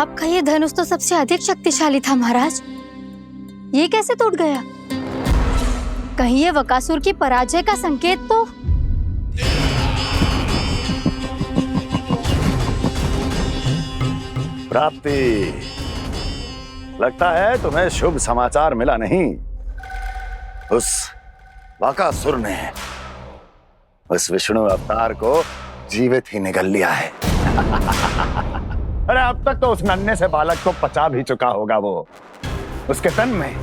आपका ये धनुष तो सबसे अधिक शक्तिशाली था महाराज, ये कैसे टूट गया? कहीं ये बकासुर की पराजय का संकेत तो? प्राप्ति, लगता है तुम्हें शुभ समाचार मिला नहीं। उस बकासुर ने उस विष्णु अवतार को जीवित ही निगल लिया है। अरे अब तक तो उस नन्हे से बालक को पचा भी चुका होगा वो। उसके तन में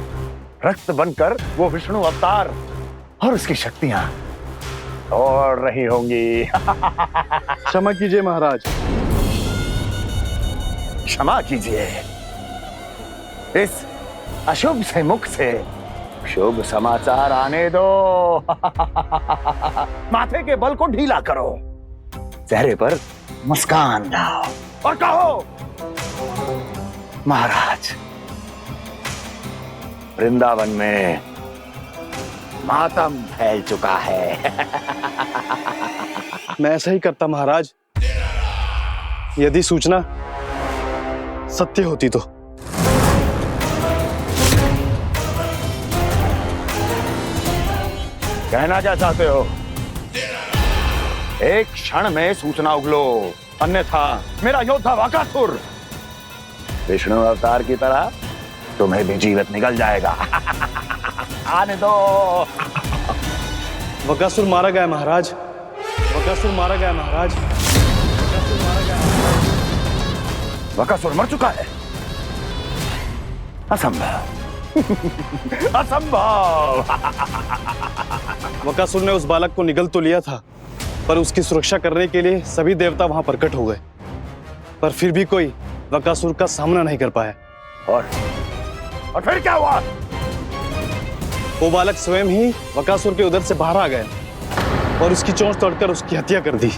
रक्त बनकर वो विष्णु अवतार और उसकी शक्तियां दौड़ रही होंगी। क्षमा कीजिए महाराज। क्षमा कीजिए, इस अशुभ से मुख से शुभ समाचार आने दो। माथे के बल को ढीला करो, चेहरे पर मुस्कान लाओ और कहो, महाराज, वृंदावन में मातम फैल चुका है। मैं ऐसा ही करता महाराज, यदि सूचना सत्य होती तो। कहना क्या चाहते हो? एक क्षण में सूचना उगलो, अन्यथा मेरा योद्धा बकासुर विष्णु अवतार की तरह तुम्हें भी जीवित निकल जाएगा। आने दो। बकासुर मारा गया महाराज, बकासुर मारा गया महाराज, बकासुर मारा गया। बकासुर मर चुका है? असंभव। असंभव। बकासुर ने उस बालक को निगल तो लिया था, पर उसकी सुरक्षा करने के लिए सभी देवता वहां प्रकट हो गए, पर फिर भी कोई बकासुर का सामना नहीं कर पाया। और फिर क्या हुआ? वो बालक स्वयं ही बकासुर के उदर से बाहर आ गया और उसकी चोंच तोड़कर उसकी हत्या कर दी।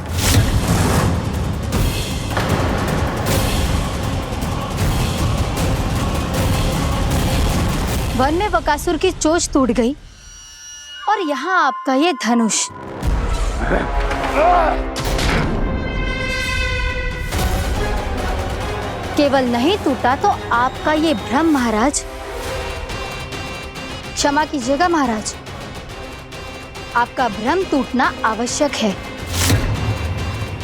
वन में बकासुर की चोंच टूट गई और यहाँ आपका ये धनुष। केवल नहीं टूटा तो आपका ये भ्रम महाराज। क्षमा कीजिएगा महाराज, आपका भ्रम टूटना आवश्यक है।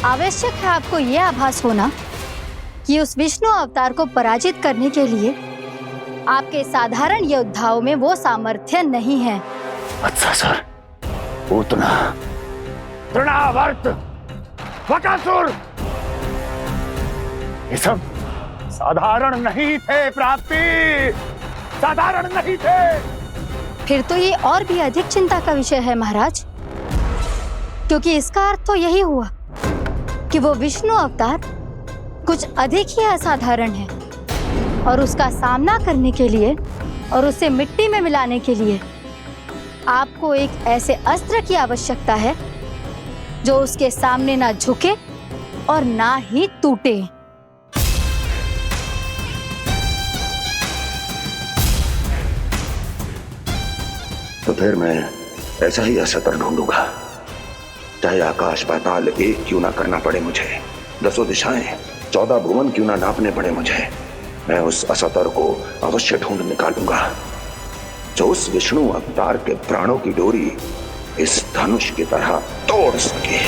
आवश्यक है आपको यह आभास होना कि उस विष्णु अवतार को पराजित करने के लिए आपके साधारण योद्धाओं में वो सामर्थ्य नहीं है। अच्छा सर, उतना तृणावर्त, बकासुर, ये सब साधारण नहीं थे प्राप्ति, साधारण नहीं थे। फिर तो ये और भी अधिक चिंता का विषय है महाराज, क्योंकि इसका अर्थ तो यही हुआ कि वो विष्णु अवतार कुछ अधिक ही असाधारण है और उसका सामना करने के लिए और उसे मिट्टी में मिलाने के लिए आपको एक ऐसे अस्त्र की आवश्यकता है जो उसके सामने ना झुके और ना ही टूटे। तो फिर मैं ऐसा ही असतर ढूंढूंगा, चाहे आकाश पाताल एक क्यों ना करना पड़े मुझे, 10 दिशाएं 14 भुवन क्यों ना नापने पड़े मुझे, मैं उस असतर को अवश्य ढूंढ निकालूंगा जो उस विष्णु अवतार के प्राणों की डोरी इस धनुष की तरह तोड़ सके।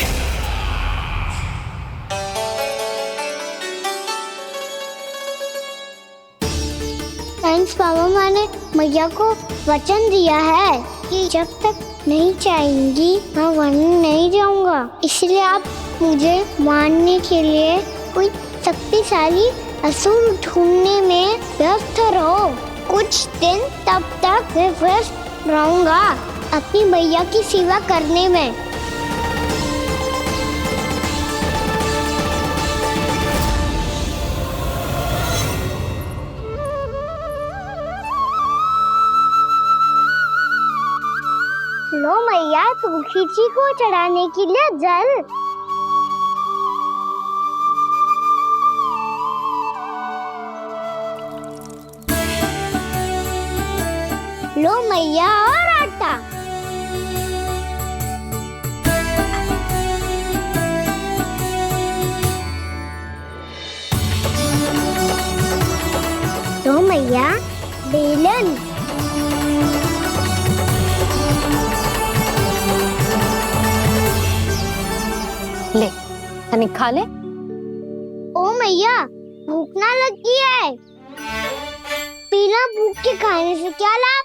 थैंक्स बाबा, मैंने मैया को वचन दिया है कि जब तक नहीं चाहेंगी मैं वन नहीं जाऊंगा, इसलिए आप मुझे मारने के लिए कोई शक्तिशाली असुर ढूंढने में व्यस्त रहो। कुछ दिन तब तक मैं व्यस्त रहूंगा अपनी मैया की सेवा करने में। लो मैया, तुलसी जी को चढ़ाने के लिए जल। लो मैया, और आटा। मैया बेलन। ले तनिक खा ले। ओ मैया भूख ना लगी है। बिना भूख के खाने से क्या लाभ?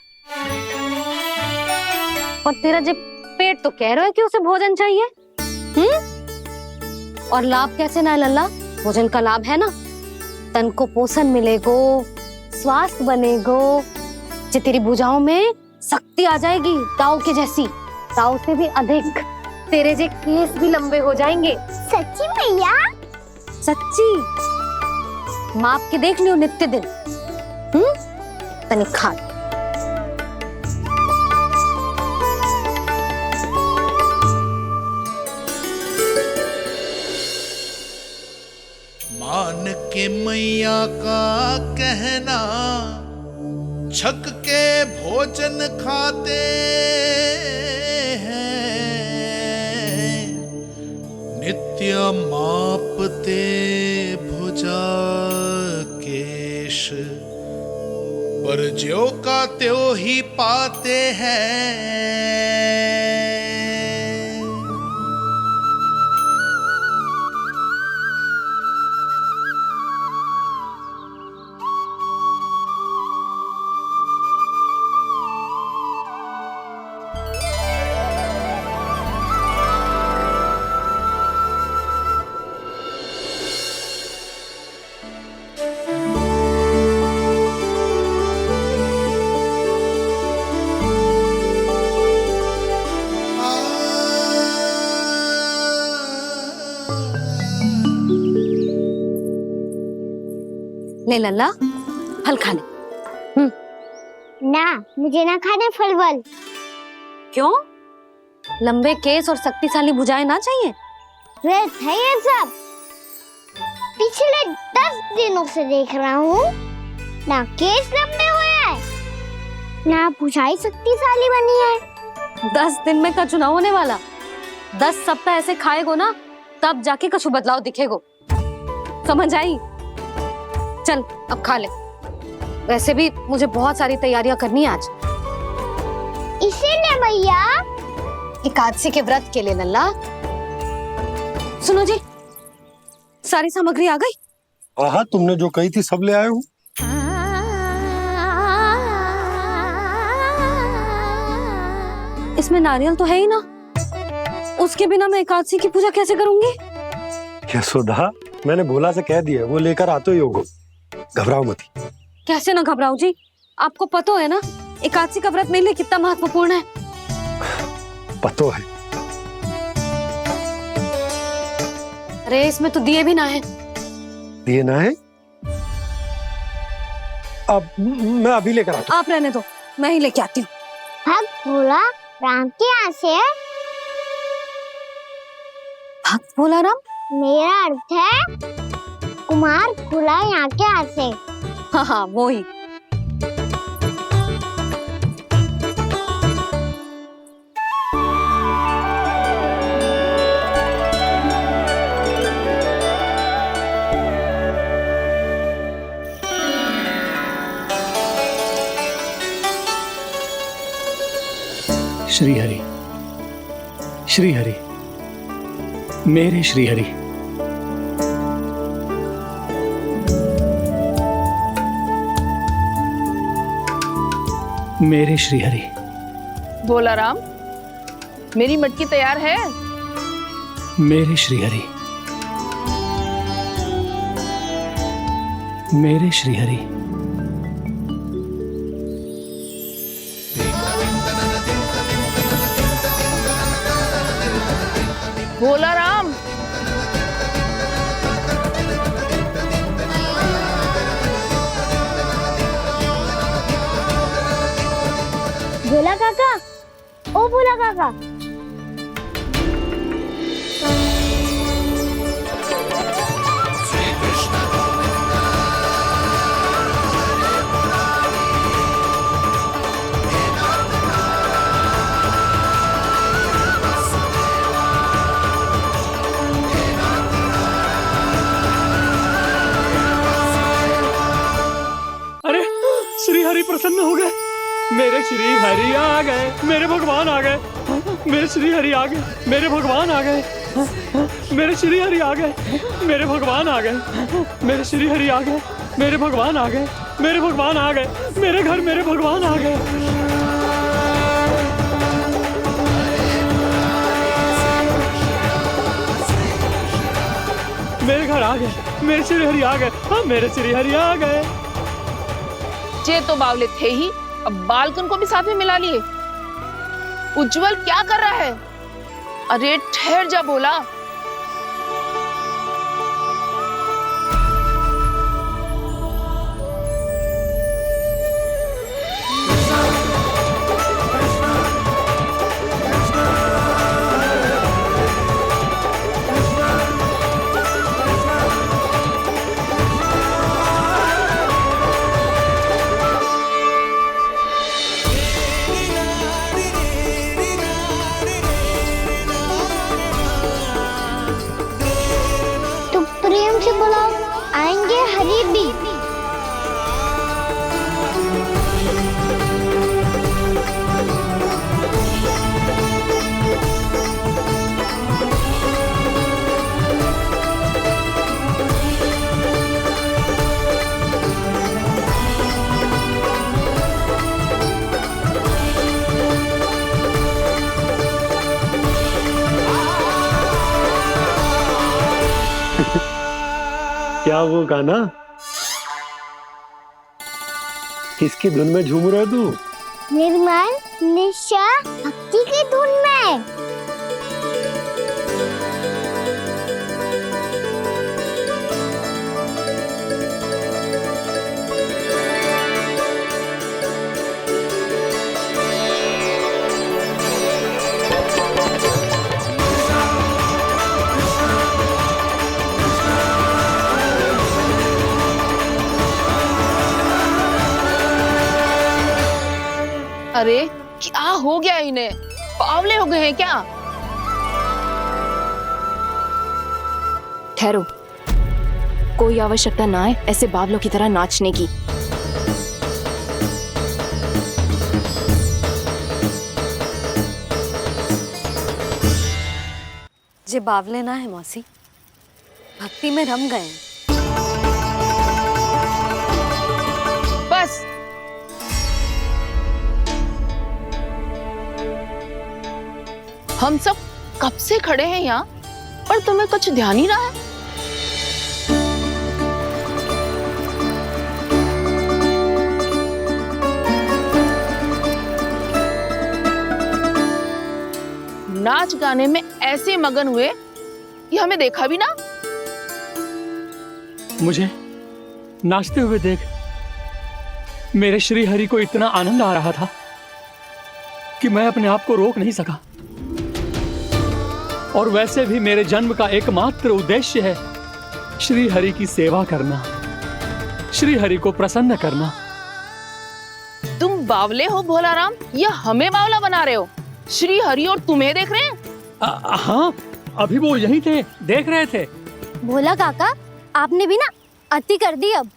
और तेरा जब पेट तो कह रहा है कि उसे भोजन चाहिए। और लाभ कैसे ना है लल्ला? भोजन का लाभ है ना, तन को पोषण मिलेगो, स्वास्थ्य बनेगो, जे तेरी भुजाओं में शक्ति आ जाएगी ताऊ के जैसी, ताऊ से भी अधिक। तेरे जे केस भी लंबे हो जाएंगे। सच्ची मैया? सच्ची। माप के देख लियो नित्य दिन। तनिक खा। मान के मैया का कहना, छक के भोजन खाते हैं, नित्य मापते भुजा केश, पर ज्यों का त्यों ही पाते हैं। ले लल्ला फल खा ले। ना, मुझे ना खाने फल वल। क्यों? लंबे केस और शक्तिशाली भुजाएं ना चाहिए? व्यर्थ है ये सब। पिछले 10 दिनों से देख रहा हूँ, ना केस लंबे हुए हैं, ना भुजाएं शक्तिशाली बनी है। 10 दिन में का चुनाव होने वाला। 10 सप्ताह ऐसे खाएगो ना, तब जाके कछु बदलाव दिखेगो। समझ आई? चल अब खा ले। वैसे भी मुझे बहुत सारी तैयारियां करनी है आज। इसीलिए मैया एकादशी के व्रत के लिए लल्ला। सुनो जी, सारी सामग्री आ गई? हाँ, तुमने जो कही थी सब ले आए हूँ। इसमें नारियल तो है ही ना, उसके बिना मैं एकादशी की पूजा कैसे करूंगी? यशोदा, मैंने भोला से कह दिया, वो लेकर आते ही होगा, घबराओ मत। कैसे ना घबराऊं जी, आपको पता है ना एकादशी का व्रत मेरे लिए कितना महत्वपूर्ण है। पतो है। अरे इसमें तो दिए भी ना है। दिए ना है? अब मैं अभी लेकर आता हूँ। आप रहने दो, मैं ही लेके आती हूँ। भक्त भोला राम के यहाँ से है। भक्त भोला राम? मेरा अर्थ है कुमार भोला यहाँ के यहाँ से। हाँ हाँ वो ही। श्री हरि, श्री हरि, मेरे श्री हरि। मेरे श्री हरि। भोला राम, मेरी मटकी तैयार है। मेरे श्री हरि। मेरे श्री हरि। भोला राम, भोला काका, ओ भोला काका। अरे मेरे श्री हरि आ गए, मेरे भगवान आ गए, मेरे श्री हरि आ गए, मेरे भगवान आ गए, मेरे श्री हरि आ गए, मेरे भगवान आ गए, मेरे श्री हरि आ गए, मेरे भगवान आ गए, मेरे भगवान आ गए, मेरे घर मेरे भगवान आ गए। मेरे घर आ गए, मेरे श्री हरि आ गए, हाँ मेरे श्री हरि आ गए। जे तो बावले थे ही, अब बालकन को भी साथ में मिला लिए। उज्जवल क्या कर रहा है? अरे ठहर जा बोला। तो प्रेम से बुलाओ, आएंगे हरी भी। क्या वो गाना? किसकी धुन में झूम रहा है तू? निर्मल निशा भक्ति की धुन में। अरे क्या हो गया इन्हें? बावले हो गए हैं क्या? ठहरो, कोई आवश्यकता ना है ऐसे बावलों की तरह नाचने की। जे बावले ना है मौसी, भक्ति में रम गए। बस हम सब कब से खड़े हैं यहाँ, पर तुम्हें कुछ ध्यान ही रहा है। नाच गाने में ऐसे मगन हुए कि हमें देखा भी ना। मुझे नाचते हुए देख मेरे श्री हरि को इतना आनंद आ रहा था कि मैं अपने आप को रोक नहीं सका। और वैसे भी मेरे जन्म का एकमात्र उद्देश्य है श्री हरि की सेवा करना, श्री हरि को प्रसन्न करना। तुम बावले हो भोलाराम, या हमें बावला बना रहे हो? श्री हरि और तुम्हें देख रहे हैं? हाँ, अभी वो यहीं थे, देख रहे थे। भोला काका, आपने भी ना अति कर दी। अब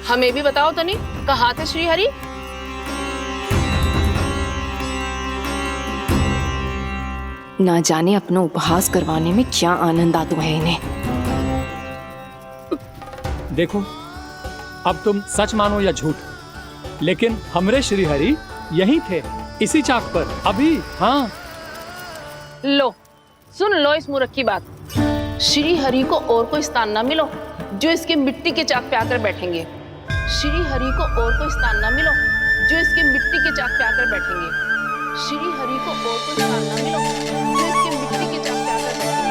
हमें भी बताओ तनी, कहाँ थे श्री हरि? ना जाने अपना उपहास करवाने में क्या आनंद आता है इन्हें। देखो, अब तुम सच मानो या झूठ, लेकिन हमरे श्री हरि यहीं थे, इसी चाक पर अभी। हाँ, लो सुन लो इस मूर्ख की बात। श्री हरि को और कोई स्थान ना मिलो जो इसके मिट्टी के चाक पे आकर बैठेंगे। श्री हरि को और कोई स्थान ना मिलो जो इसके मिट्टी के चाक पे आकर बैठेंगे। श्री हरि को और कोई स्थान ना मिलो जो इसके मिट्टी के चाक पे आकर बैठेंगे।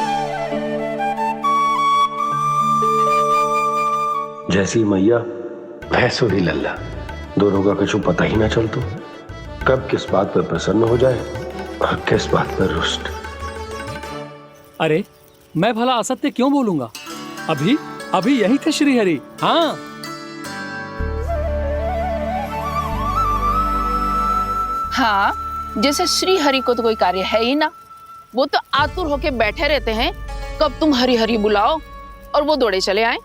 जैसी मैया भैंसो ही लल्ला, दोनों का कुछ पता ही ना चलतो, कब किस बात पर प्रसन्न हो जाए और किस बात पर रुष्ट। अरे मैं भला असत्य क्यों बोलूंगा? अभी अभी यही थे श्री हरि। हाँ, हाँ, जैसे श्री हरि को तो कोई कार्य है ही ना, वो तो आतुर होके बैठे रहते हैं कब तुम हरि हरि बुलाओ और वो दौड़े चले आए।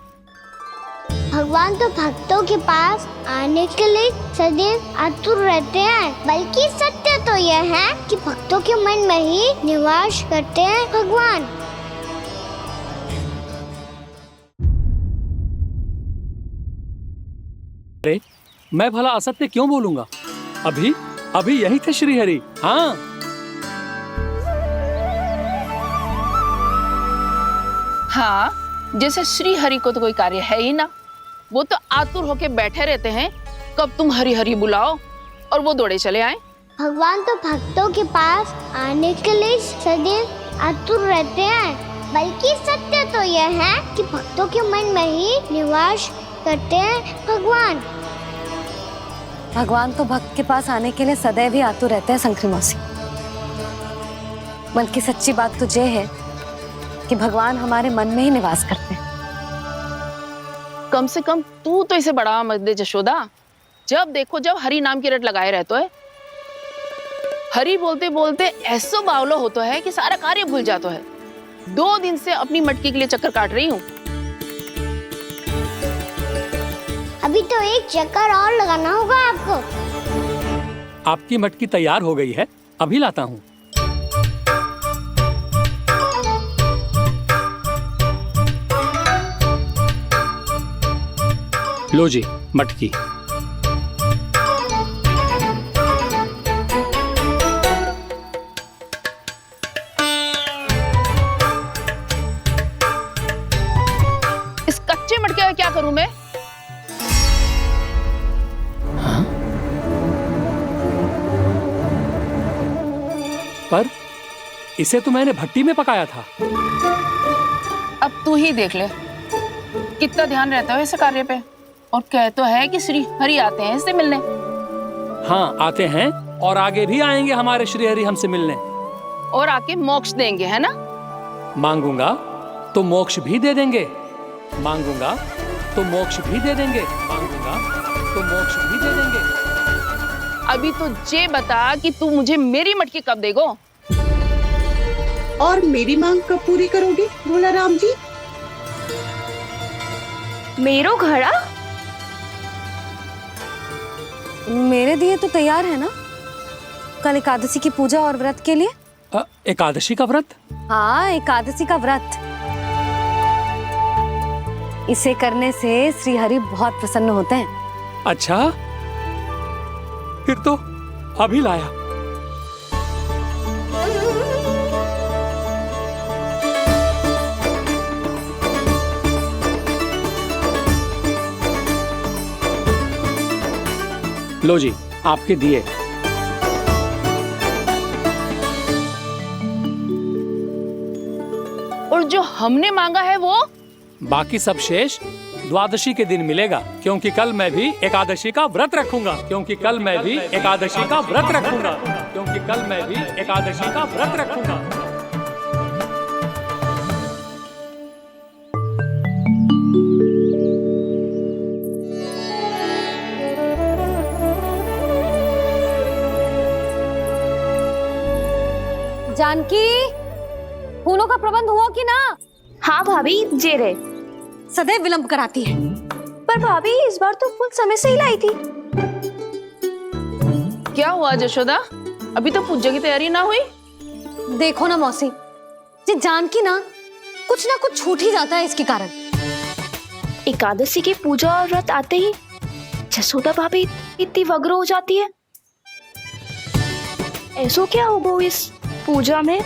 भगवान तो भक्तों के पास आने के लिए सदैव आतुर रहते हैं, बल्कि सत्य तो यह है कि भक्तों के मन में ही निवास करते हैं भगवान। अरे मैं भला असत्य क्यों बोलूंगा? अभी अभी यही थे श्री हरि। हाँ, हाँ, जैसे श्री हरि को तो कोई कार्य है ही ना, वो तो आतुर होके बैठे रहते हैं कब तुम हरि हरि बुलाओ और वो दौड़े चले आए। भगवान तो भक्तों के पास आने के लिए सदैव आतुर रहते हैं, बल्कि सत्य तो यह है कि भक्तों के मन में ही निवास करते हैं भगवान। भगवान तो भक्त के पास आने के लिए सदैव ही आतुर रहते हैं शंकरी मौसी। बल्कि सच्ची बात तो ये है कि भगवान हमारे मन में ही निवास करते हैं। कम से कम तू तो इसे बढ़ावा मत दे जशोदा। जब देखो जब हरि नाम की रट लगाए रहते है। हरि बोलते बोलते ऐसो बावलो होता है कि सारा कार्य भूल जाता है। 2 दिन से अपनी मटकी के लिए चक्कर काट रही हूँ। अभी तो एक चक्कर और लगाना होगा आपको। आपकी मटकी तैयार हो गई है, अभी लाता हूँ। लो जी मटकी। इस कच्चे मटके का क्या करूं मैं? हाँ? पर इसे तो मैंने भट्टी में पकाया था। अब तू ही देख ले कितना ध्यान रहता है इस कार्य पे। और कह तो है कि श्री हरि आते हैं इससे मिलने। हाँ आते हैं और आगे भी आएंगे हमारे श्री हरि हमसे मिलने। और आके मोक्ष देंगे, है ना? मांगूंगा तो मोक्ष भी दे देंगे, मांगूंगा तो मोक्ष भी दे देंगे, मांगूंगा तो मोक्ष भी दे देंगे। अभी तो ये बता कि तू मुझे मेरी मटकी कब देगो? और मेरी मांग कब पूरी करोगे भोला राम जी? मेरो घड़ा मेरे दिए तो तैयार है ना, कल एकादशी की पूजा और व्रत के लिए। एकादशी का व्रत? हाँ, एकादशी का व्रत। इसे करने से श्री हरि बहुत प्रसन्न होते हैं। अच्छा, फिर तो अभी लाया। लो जी आपके दिए। और जो हमने मांगा है वो? बाकी सब शेष द्वादशी के दिन मिलेगा, क्योंकि कल मैं भी एकादशी का व्रत रखूंगा, क्योंकि कल मैं भी एकादशी का व्रत रखूंगा, क्योंकि कल मैं भी एकादशी का व्रत रखूंगा। जानकी, फूलों का प्रबंध हुआ कि ना? हाँ भाभी, जे रे। सदैव विलंब कराती है। पर भाभी इस बार तो फूल समय से ही लाई थी। क्या हुआ जशोदा? अभी तो पूजा की तैयारी ना हुई? देखो ना मौसी, ये जानकी ना कुछ छूट ही जाता है इसके कारण। एकादशी की पूजा और व्रत आते ही जसोदा भाभी इतनी वग्र हो जाती है। ऐसो क्या होगा इस पूजा में?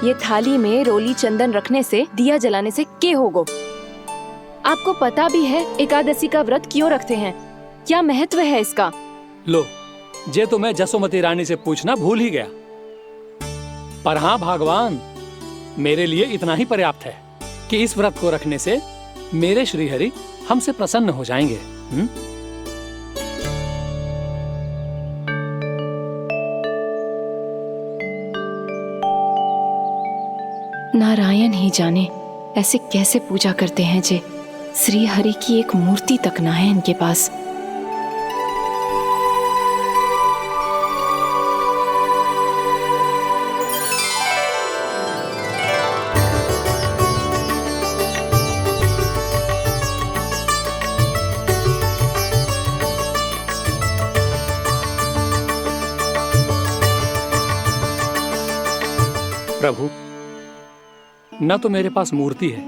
ये थाली में रोली चंदन रखने से, दिया जलाने से के होगो? आपको पता भी है एकादशी का व्रत क्यों रखते हैं? क्या महत्व है इसका? लो, जे तो मैं जसोमती रानी से पूछना भूल ही गया। पर हाँ भगवान, मेरे लिए इतना ही पर्याप्त है कि इस व्रत को रखने से मेरे श्री हरि हमसे प्रसन्न हो जाएंगे। नारायण ही जाने ऐसे कैसे पूजा करते हैं जे श्री हरि की एक मूर्ति तक ना है इनके पास। प्रभु, न तो मेरे पास मूर्ति है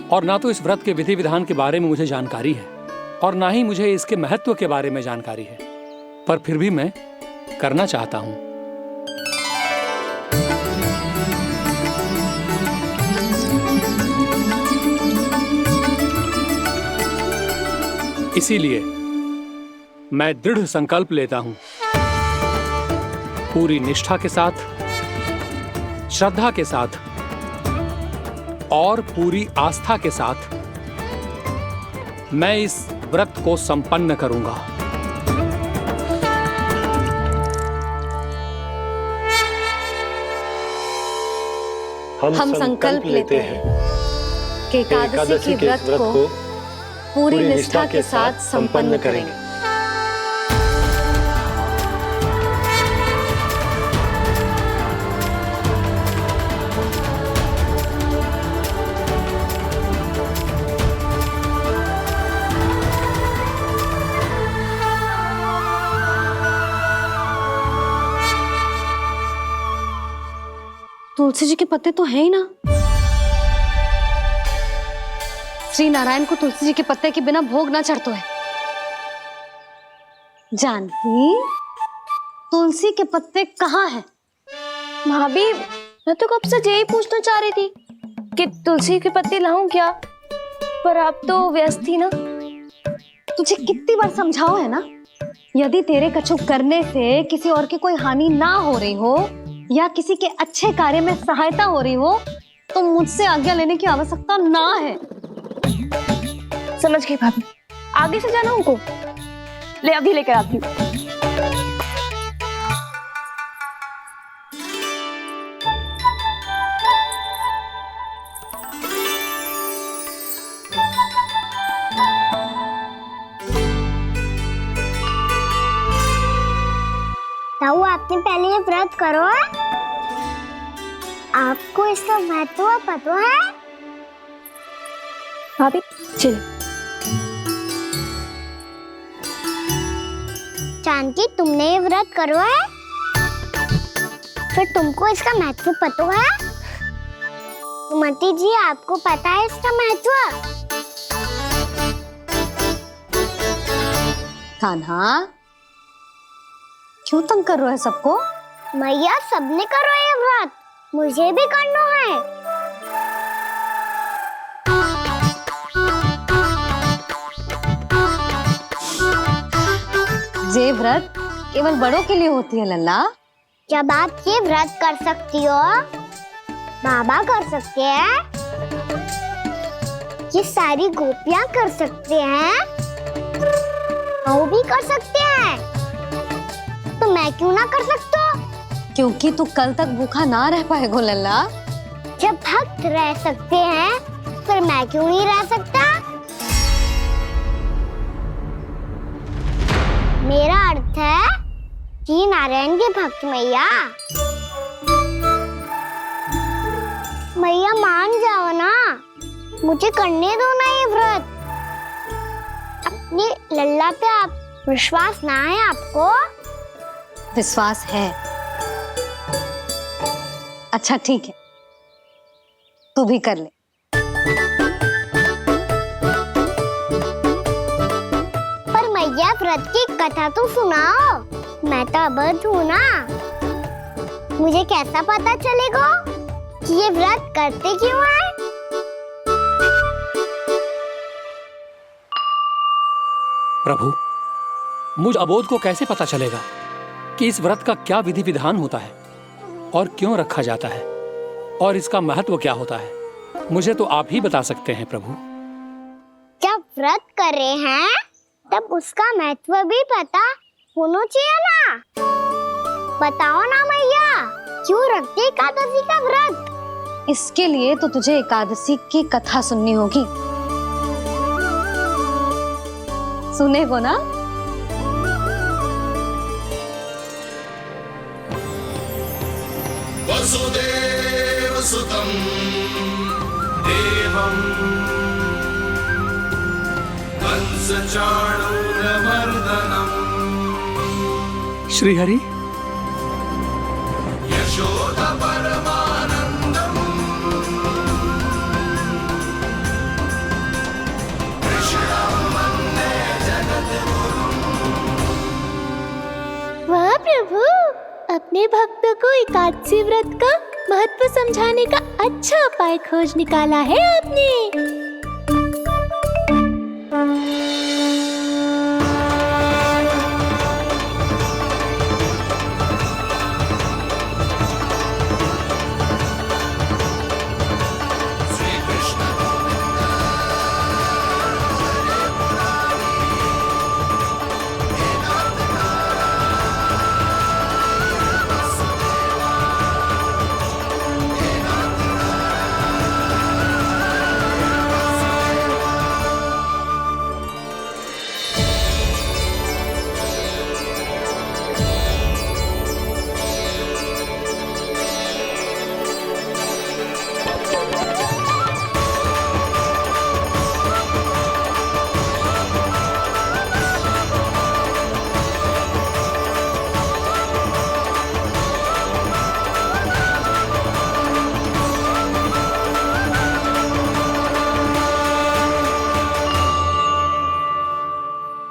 और ना तो इस व्रत के विधि विधान के बारे में मुझे जानकारी है और ना ही मुझे इसके महत्व के बारे में जानकारी है, पर फिर भी मैं करना चाहता हूं। इसीलिए मैं दृढ़ संकल्प लेता हूं, पूरी निष्ठा के साथ, श्रद्धा के साथ और पूरी आस्था के साथ मैं इस व्रत को संपन्न करूंगा। हम संकल्प लेते हैं कि एकादशी के व्रत को पूरी निष्ठा के साथ संपन्न करेंगे। तुलसी जी के पत्ते तो हैं ही ना। श्री नारायण को तुलसी जी के पत्ते के बिना भोग ना चढ़तो है। जानकी, तुलसी के पत्ते कहाँ हैं? भाभी, मैं तो कब से यही पूछना चाह रही थी कि तुलसी के पत्ते लाऊं क्या, पर आप तो व्यस्त थी ना। तुझे कितनी बार समझाओ है ना, यदि तेरे कछु करने से किसी और की कोई हानि ना हो रही हो या किसी के अच्छे कार्य में सहायता हो रही हो तो मुझसे आज्ञा लेने की आवश्यकता ना है। समझ गई भाभी, आगे से जाना उनको। ले अभी लेकर आती हूँ। ताऊ, आपने पहले ये व्रत करो है? आपको इसका महत्व पता है? भाभी चल। जानकी, तुमने ये व्रत करो है? फिर तुमको इसका महत्व पता है? सुमति जी, आपको पता है इसका महत्व? कान्हा, क्यों तंग कर रहे हो सबको? मैया, सबने करो ये व्रत, मुझे भी करना है। ये व्रत केवल बड़ों के लिए होती है लल्ला। जब आप ये व्रत कर सकती हो, बाबा कर सकते हैं, ये सारी गोपियां कर सकते हैं, वो भी कर सकते हैं, तो मैं क्यों ना कर सकता? क्योंकि तू कल तक भूखा ना रह पाएगो लल्ला। जब भक्त रह सकते हैं, फिर मैं क्यों नहीं रह सकता? मेरा अर्थ है कि नारायण के भक्त मैया। मैया, मान जाओ ना, मुझे करने दो ना ये व्रत। अपनी लल्ला पे आप विश्वास ना है आपको? विश्वास है। अच्छा ठीक है, तू भी कर ले। पर मैया, व्रत की कथा तो सुनाओ। मैं तो अबध हूँ ना, मुझे कैसा पता चलेगा कि ये व्रत करते क्यों हैं? प्रभु, मुझ अबोध को कैसे पता चलेगा कि इस व्रत का क्या विधि विधान होता है और क्यों रखा जाता है और इसका महत्व क्या होता है? मुझे तो आप ही बता सकते हैं प्रभु। जब व्रत कर रहे हैं तब उसका महत्व भी पता होना चाहिए ना। बताओ ना मैया, क्यों रखते एकादशी का व्रत? इसके लिए तो तुझे एकादशी की कथा सुननी होगी। सुनेगो ना? वसुदेव सुतं देवं कंसचाणूरमर्दनम् श्रीहरि, यशोदा परमानंदं प्रभु, अपने भक्तों को एकादशी व्रत का महत्व समझाने का अच्छा उपाय खोज निकाला है आपने।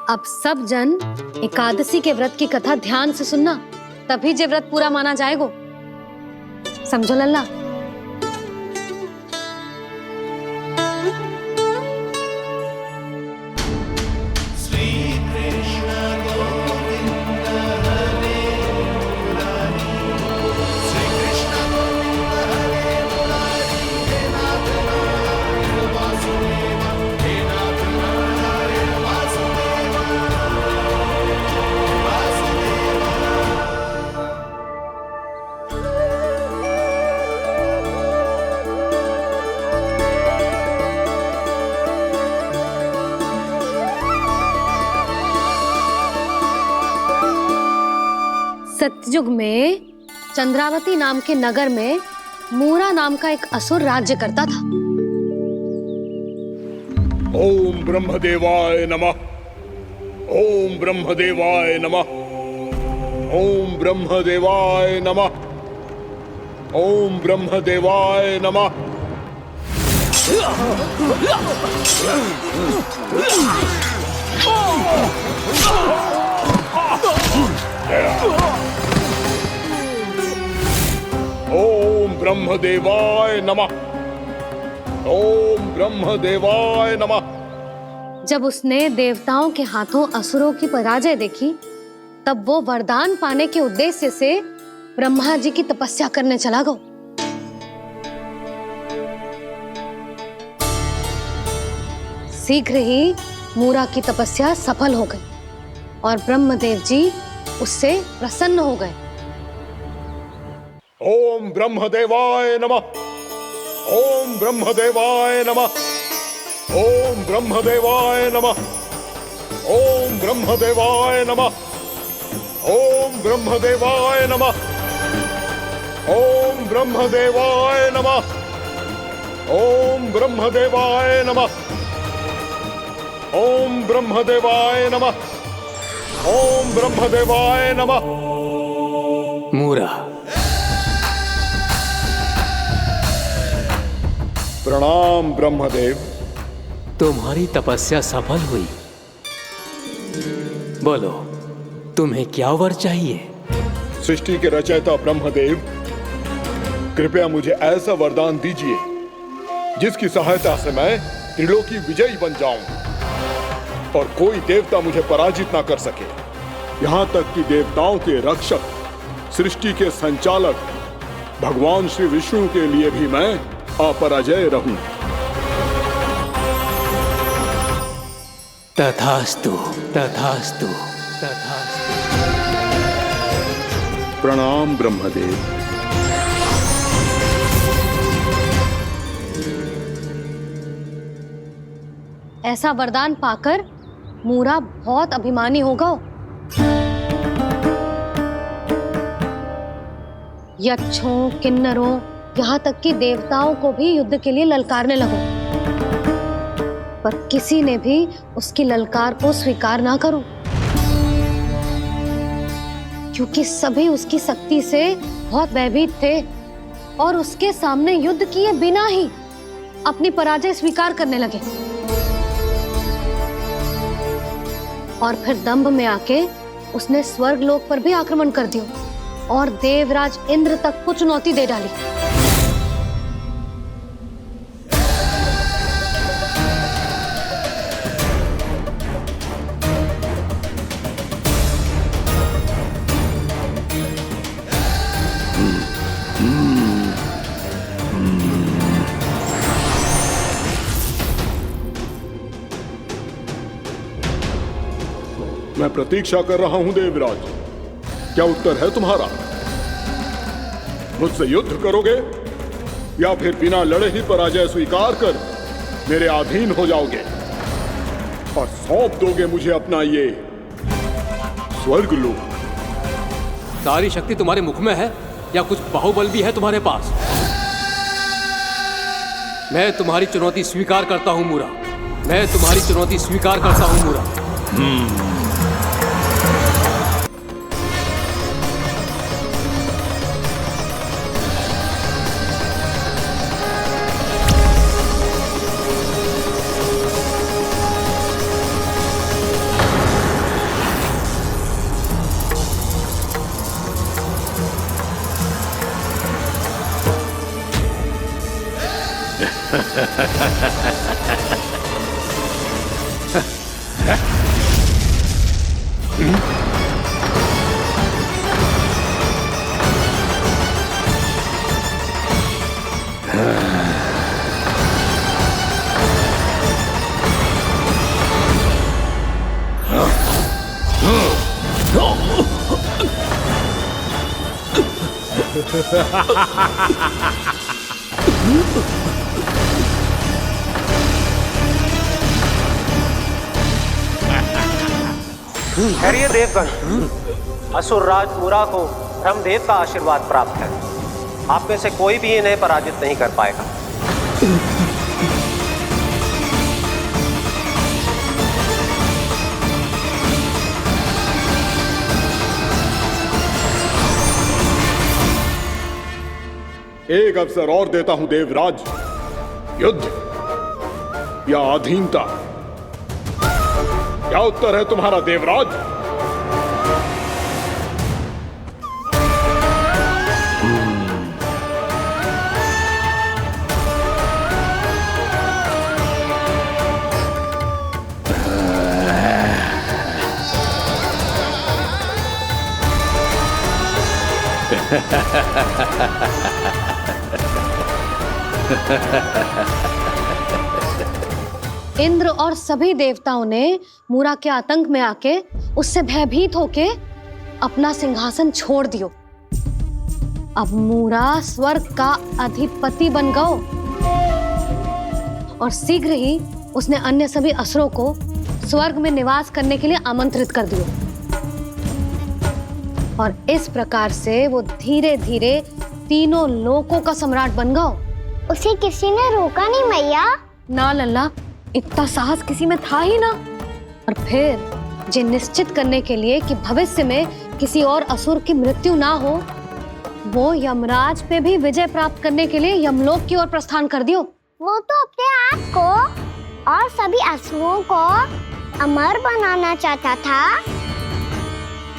अब सब जन एकादशी के व्रत की कथा ध्यान से सुनना, तभी जे व्रत पूरा माना जाएगो। समझो लल्ला। सतयुग में चंद्रावती नाम के नगर में मूरा नाम का एक असुर राज्य करता था। ओम ब्रह्मदेवाय नमः। ओम ब्रह्मदेवाय नमः। ओम ब्रह्मदेवाय नमः। ओम ब्रह्मदेवाय नमः। ओम ब्रह्मदेवाय नमः। ओम ब्रह्मदेवाय नमः। जब उसने देवताओं के हाथों असुरों की पराजय देखी, तब वो वरदान पाने के उद्देश्य से ब्रह्मा जी की तपस्या करने चला गया। शीघ्र ही मूरा की तपस्या सफल हो गई और ब्रह्मदेव जी उससे प्रसन्न हो गए। ओम ब्रह्मदेवाय नमः। ओम ब्रह्मदेवाय नमः। ओम ब्रह्मदेवाय नमः। ओम ब्रह्मदेवाय नमः। ओम ब्रह्मदेवाय नमः। ओम ब्रह्मदेवाय नमः। ओम ब्रह्मदेवाय नमः। ओम ब्रह्मदेवाय नमः। ओम ब्रह्मदेवाय नमः। मूरा, प्रणाम ब्रह्मदेव। तुम्हारी तपस्या सफल हुई। बोलो, तुम्हें क्या वर चाहिए? सृष्टि के रचयिता ब्रह्मदेव, कृपया मुझे ऐसा वरदान दीजिए जिसकी सहायता से मैं त्रिलोकी विजयी बन जाऊं और कोई देवता मुझे पराजित ना कर सके। यहाँ तक कि देवताओं के रक्षक, सृष्टि के संचालक भगवान श्री विष्णु के लिए भी मैं अपराजय रहूं। तथास्तु, तथास्तु, तथास्तु। प्रणाम ब्रह्मदेव। ऐसा वरदान पाकर मूरा बहुत अभिमानी होगा। यक्षों, किन्नरों, यहाँ तक कि देवताओं को भी युद्ध के लिए ललकारने लगा, पर किसी ने भी उसकी ललकार को स्वीकार ना करो, क्योंकि सभी उसकी शक्ति से बहुत भयभीत थे और उसके सामने युद्ध किए बिना ही अपनी पराजय स्वीकार करने लगे और फिर दंभ में आके उसने स्वर्ग लोक पर भी आक्रमण कर दियो और देवराज इंद्र तक को चुनौती दे डाली। मैं प्रतीक्षा कर रहा हूं देवराज, क्या उत्तर है तुम्हारा? मुझसे युद्ध करोगे या फिर बिना लड़े ही पराजय स्वीकार कर मेरे अधीन हो जाओगे और सौंप दोगे मुझे अपना ये स्वर्ग लोक? सारी शक्ति तुम्हारे मुख में है या कुछ बाहुबल भी है तुम्हारे पास? मैं तुम्हारी चुनौती स्वीकार करता हूं मूरा, मैं तुम्हारी चुनौती स्वीकार करता हूं मूरा। ठहरिए देवगण, असुर राज मूरा को ब्रह्मदेव का आशीर्वाद प्राप्त है। आप में से कोई भी इन्हें पराजित नहीं कर पाएगा। एक अवसर और देता हूं देवराज, युद्ध या अधीनता, क्या उत्तर है तुम्हारा देवराज? इंद्र और सभी देवताओं ने मूरा के आतंक में आके उससे भयभीत होके अपना सिंहासन छोड़ दियो। अब मूरा स्वर्ग का अधिपति बन गयो और शीघ्र ही उसने अन्य सभी असुरों को स्वर्ग में निवास करने के लिए आमंत्रित कर दियो। और इस प्रकार से वो धीरे धीरे तीनों लोकों का सम्राट बन गयो। उसे किसी ने रोका नहीं मैया? ना लल्ला, इतना साहस किसी में था ही ना। और फिर ये निश्चित करने के लिए कि भविष्य में किसी और असुर की मृत्यु ना हो, वो यमराज पे भी विजय प्राप्त करने के लिए यमलोक की ओर प्रस्थान कर दियो। वो तो अपने आप को और सभी असुरों को अमर बनाना चाहता था।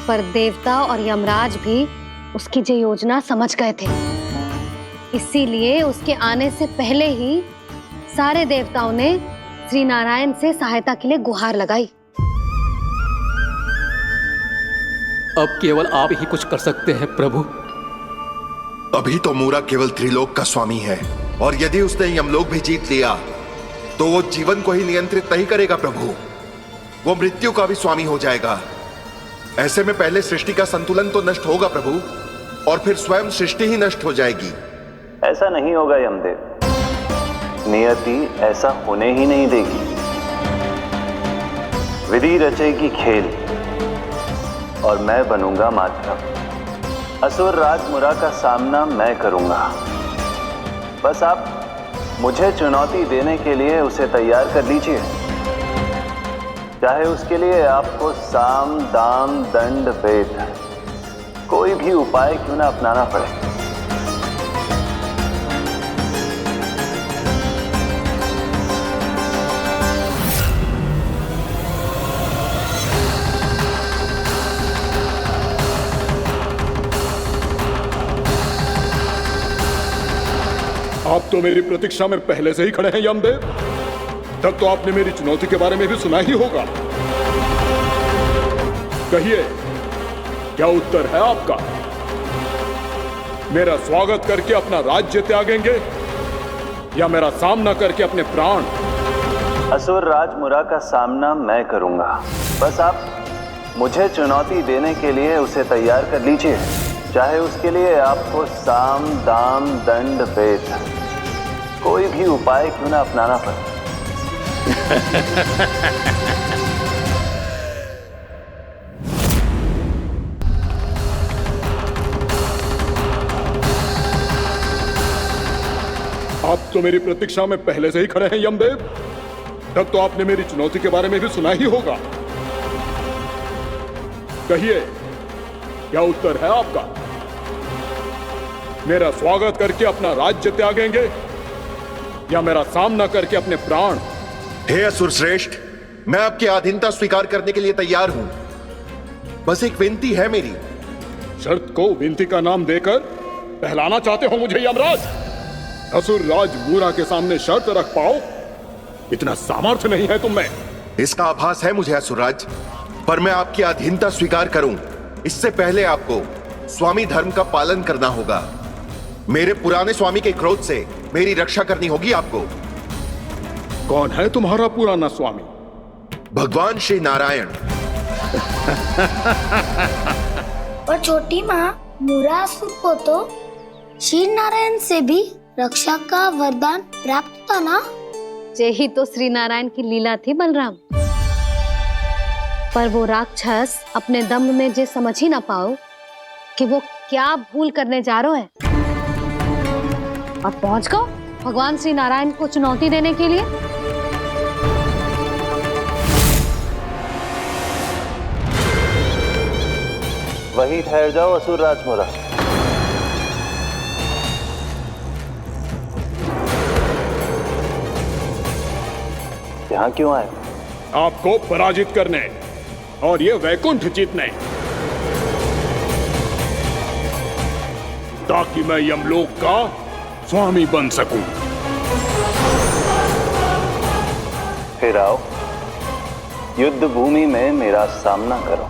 पर देवता और यमराज भी उसकी ये योजना समझ गए थे, इसीलिए उसके आने से पहले ही सारे देवताओं ने श्री नारायण से सहायता के लिए गुहार लगाई। अब केवल आप ही कुछ कर सकते हैं प्रभु। अभी तो मूरा केवल त्रिलोक का स्वामी है, और यदि उसने यमलोक भी जीत लिया तो वो जीवन को ही नियंत्रित नहीं करेगा प्रभु, वो मृत्यु का भी स्वामी हो जाएगा। ऐसे में पहले सृष्टि का संतुलन तो नष्ट होगा प्रभु, और फिर स्वयं सृष्टि ही नष्ट हो जाएगी। ऐसा नहीं होगा यमदेव, नियति ऐसा होने ही नहीं देगी। विधि रचेगी खेल और मैं बनूंगा माध्यम। असुर राज मूरा का सामना मैं करूंगा। बस आप मुझे चुनौती देने के लिए उसे तैयार कर लीजिए, चाहे उसके लिए आपको साम दाम दंड भेद कोई भी उपाय क्यों ना अपनाना पड़े। आप तो मेरी प्रतीक्षा में पहले से ही खड़े हैं यमदेव। तब तो आपने मेरी चुनौती के बारे में भी सुना ही होगा। कहिए, क्या उत्तर है आपका? मेरा स्वागत करके अपना राज्य त्यागेंगे या मेरा सामना करके अपने प्राण? असुर राज मुरा का सामना मैं करूंगा। बस आप मुझे चुनौती देने के लिए उसे तैयार कर लीजिए, चाहे उसके लिए आपको साम दाम दंड भेद कोई भी उपाय क्यों ना अपनाना पड़े। आप तो मेरी प्रतीक्षा में पहले से ही खड़े हैं यमदेव। तब तो आपने मेरी चुनौती के बारे में भी सुना ही होगा। कहिए, क्या उत्तर है आपका? मेरा स्वागत करके अपना राज्य त्यागेंगे या मेरा सामना करके अपने प्राण? हे असुर श्रेष्ठ, मैं आपकी अधीनता स्वीकार करने के लिए तैयार हूं। बस एक विनती है मेरी। शर्त को विनती का नाम देकर पहलाना चाहते हो मुझे यमराज? असुर राज मूरा के सामने शर्त रख पाओ, इतना सामर्थ्य नहीं है तुम में। इसका आभास है मुझे असुरराज, पर मैं आपकी अधीनता स्वीकार करूं इससे पहले आपको स्वामी धर्म का पालन करना होगा। मेरे पुराने स्वामी के क्रोध से मेरी रक्षा करनी होगी आपको। कौन है तुम्हारा पुराना स्वामी? भगवान श्री नारायण। और छोटी माँ, मूरासुर को तो श्री नारायण से भी रक्षा का वरदान प्राप्त था ना? यही तो श्री नारायण की लीला थी बलराम। पर वो राक्षस अपने दम में जे समझ ही ना पाओ कि वो क्या भूल करने जा रहे हैं, और पहुंच गो भगवान श्री नारायण को चुनौती देने के लिए। वहीं ठहर जाओ असुर राज मुरा। यहां क्यों आए? आपको पराजित करने और ये वैकुंठ जीतने, ताकि मैं यमलोक का स्वामी बन सकूं। फिर आओ, युद्ध भूमि में मेरा सामना करो।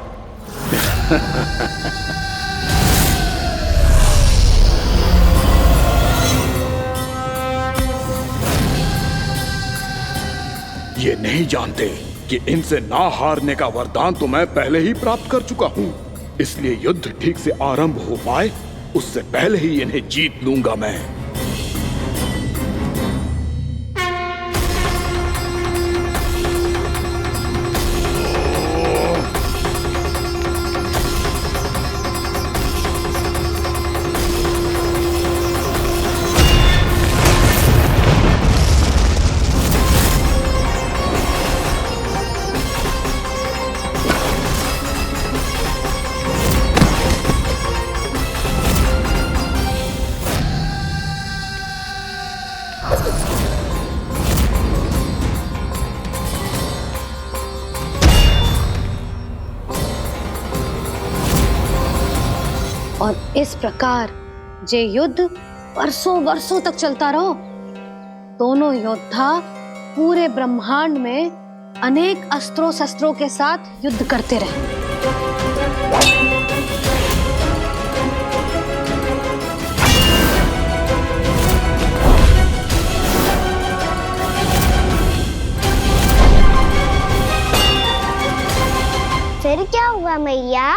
ये नहीं जानते कि इनसे ना हारने का वरदान तो मैं पहले ही प्राप्त कर चुका हूं, इसलिए युद्ध ठीक से आरंभ हो पाए उससे पहले ही इन्हें जीत लूंगा मैं। और इस प्रकार जे युद्ध वर्षों वर्षों तक चलता रहो। दोनों योद्धा पूरे ब्रह्मांड में अनेक अस्त्रों शस्त्रों के साथ युद्ध करते रहे। फिर क्या हुआ मैया?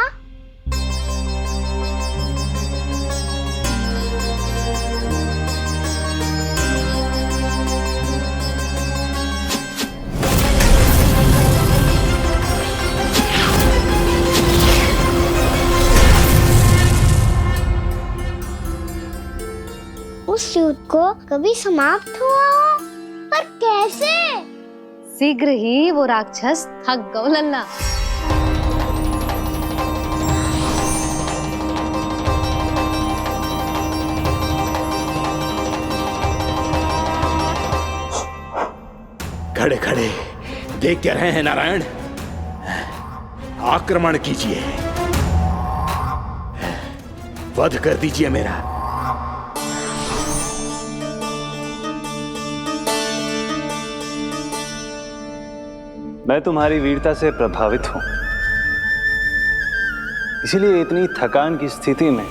उस युद्ध को कभी समाप्त हुआ हो, पर कैसे? शीघ्र ही वो राक्षस थक गौ लल्ला। खड़े खड़े देख क्या रहे हैं नारायण? आक्रमण कीजिए, वध कर दीजिए मेरा। मैं तुम्हारी वीरता से प्रभावित हूं, इसीलिए इतनी थकान की स्थिति में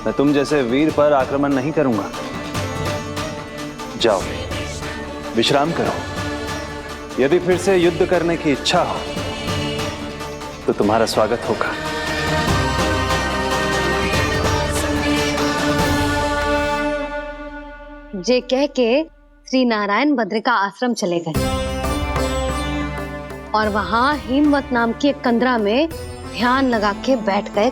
मैं तुम जैसे वीर पर आक्रमण नहीं करूंगा। जाओ, विश्राम करो। यदि फिर से युद्ध करने की इच्छा हो तो तुम्हारा स्वागत होगा। जे कह के श्री नारायण बद्रिका आश्रम चले गए और वहां हिमवत नाम की एक कंदरा में ध्यान लगा के बैठ गए।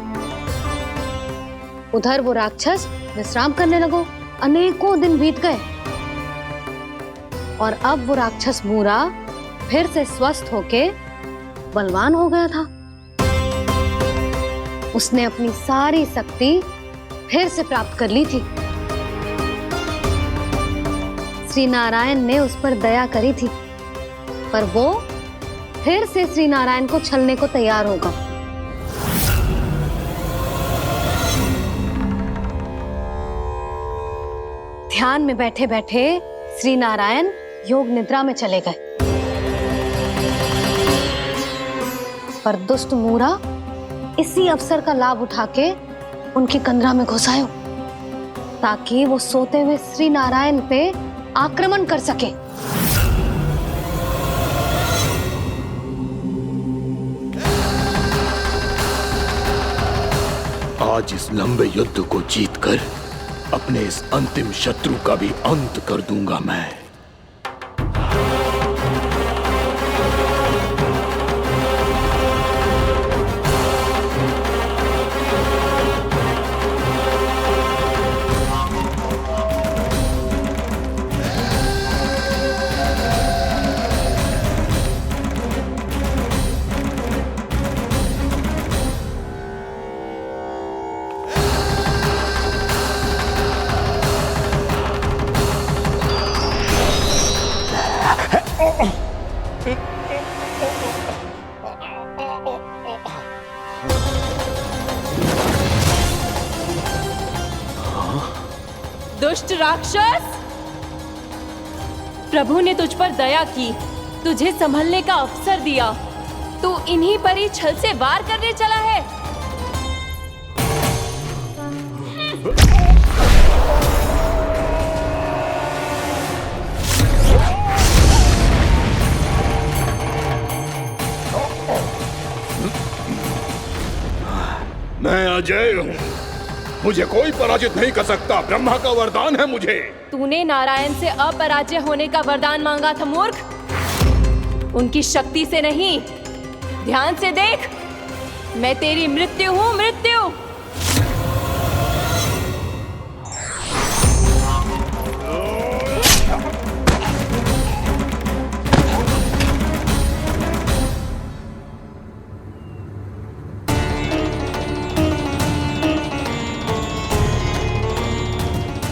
उधर वो राक्षस विश्राम करने लगो। अनेकों दिन बीत गए और अब वो राक्षस मूरा फिर से स्वस्थ होके बलवान हो गया था। उसने अपनी सारी शक्ति फिर से प्राप्त कर ली थी। श्री नारायण ने उस पर दया करी थी, पर वो फिर से श्री नारायण को छलने को तैयार होगा। ध्यान में बैठे बैठे श्री नारायण योग निद्रा में चले गए, पर दुष्ट मूरा इसी अवसर का लाभ उठा के उनकी कंदरा में घुस आयो ताकि वो सोते हुए श्री नारायण पे आक्रमण कर सके। आज इस लंबे युद्ध को जीतकर अपने इस अंतिम शत्रु का भी अंत कर दूंगा मैं। दुष्ट राक्षस, प्रभु ने तुझ पर दया की, तुझे संभलने का अवसर दिया। तू इन्हीं पर ही छल से वार करने चला है। मैं अजय हूँ, मुझे कोई पराजित नहीं कर सकता। ब्रह्मा का वरदान है मुझे। तूने नारायण से अपराजय होने का वरदान मांगा था मूर्ख, उनकी शक्ति से नहीं। ध्यान से देख, मैं तेरी मृत्यु हूँ, मृत्यु।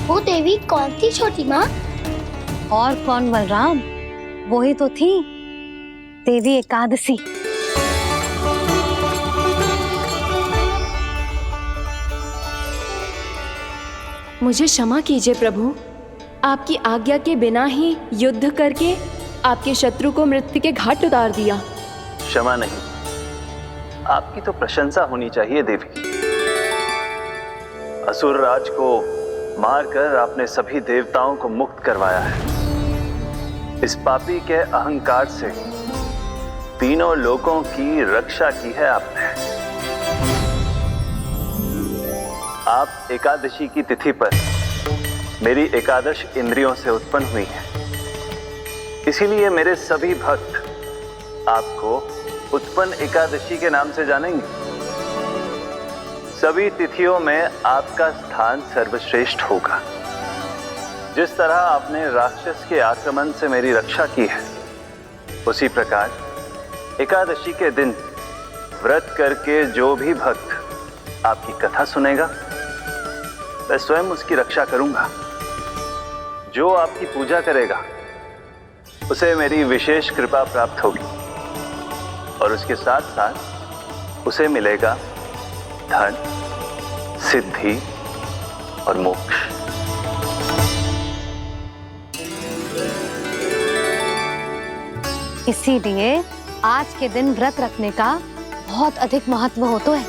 वो देवी कौन थी छोटी माँ? और कौन बलराम, वो ही तो थी देवी एकादशी। मुझे क्षमा कीजिए प्रभु, आपकी आज्ञा के बिना ही युद्ध करके आपके शत्रु को मृत्यु के घाट उतार दिया। क्षमा नहीं, आपकी तो प्रशंसा होनी चाहिए देवी। असुर राज को मारकर आपने सभी देवताओं को मुक्त करवाया है। इस पापी के अहंकार से तीनों लोकों की रक्षा की है आपने। आप एकादशी की तिथि पर मेरी एकादश इंद्रियों से उत्पन्न हुई हैं। इसीलिए मेरे सभी भक्त आपको उत्पन्न एकादशी के नाम से जानेंगे। सभी तिथियों में आपका स्थान सर्वश्रेष्ठ होगा। जिस तरह आपने राक्षस के आक्रमण से मेरी रक्षा की है, उसी प्रकार एकादशी के दिन व्रत करके जो भी भक्त आपकी कथा सुनेगा, मैं स्वयं उसकी रक्षा करूंगा। जो आपकी पूजा करेगा उसे मेरी विशेष कृपा प्राप्त होगी और उसके साथ साथ उसे मिलेगा धन, सिद्धि और मोक्ष। इसीलिए आज के दिन व्रत रखने का बहुत अधिक महत्व होता है।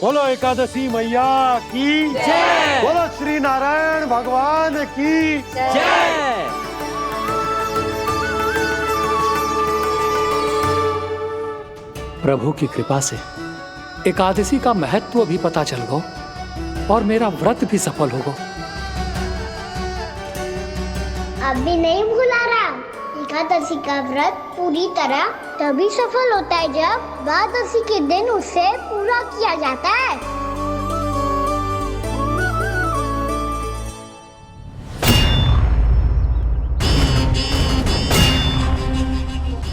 बोलो एकादशी मैया की जय। बोलो श्री नारायण भगवान की जय। प्रभु की कृपा से एकादशी का महत्व भी पता चल गो और मेरा व्रत भी सफल हो गो। अभी नहीं भूला राम, एकादशी का व्रत पूरी तरह तभी सफल होता है जब द्वादशी के दिन उसे पूरा किया जाता है।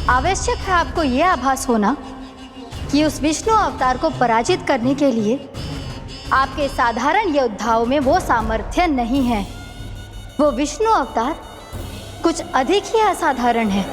आवश्यक है आपको यह आभास होना कि उस विष्णु अवतार को पराजित करने के लिए आपके साधारण योद्धाओं में वो सामर्थ्य नहीं है। वो विष्णु अवतार कुछ अधिक ही असाधारण है।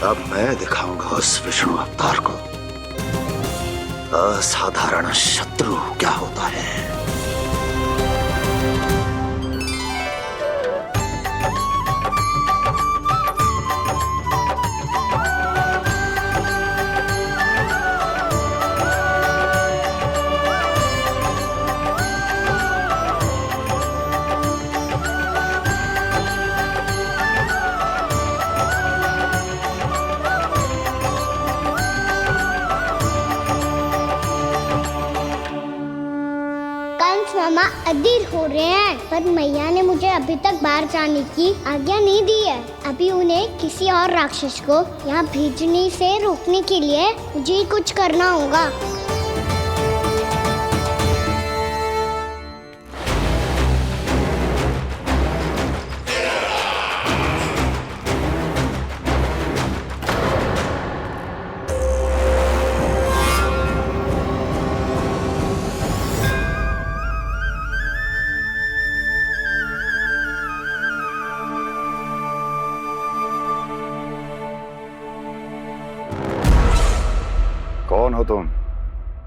अब मैं दिखाऊंगा उस विष्णु अवतार को असाधारण शत्रु क्या होता है। मामा अधीर हो रहे हैं, पर मैया ने मुझे अभी तक बाहर जाने की आज्ञा नहीं दी है। अभी उन्हें किसी और राक्षस को यहाँ भेजने से रोकने के लिए मुझे ही कुछ करना होगा। कौन हो तुम?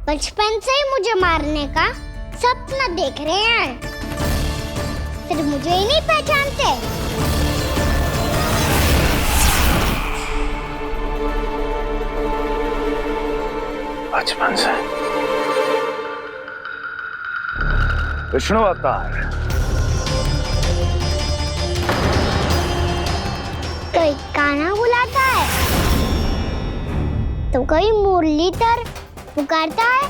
बचपन से ही मुझे मारने का सपना देख रहे हैं, फिर मुझे ही नहीं पहचानते। बचपन से विष्णु अवतार। कोई कान्हा बुलाता है तो कोई मुरलीधर पुकारता है,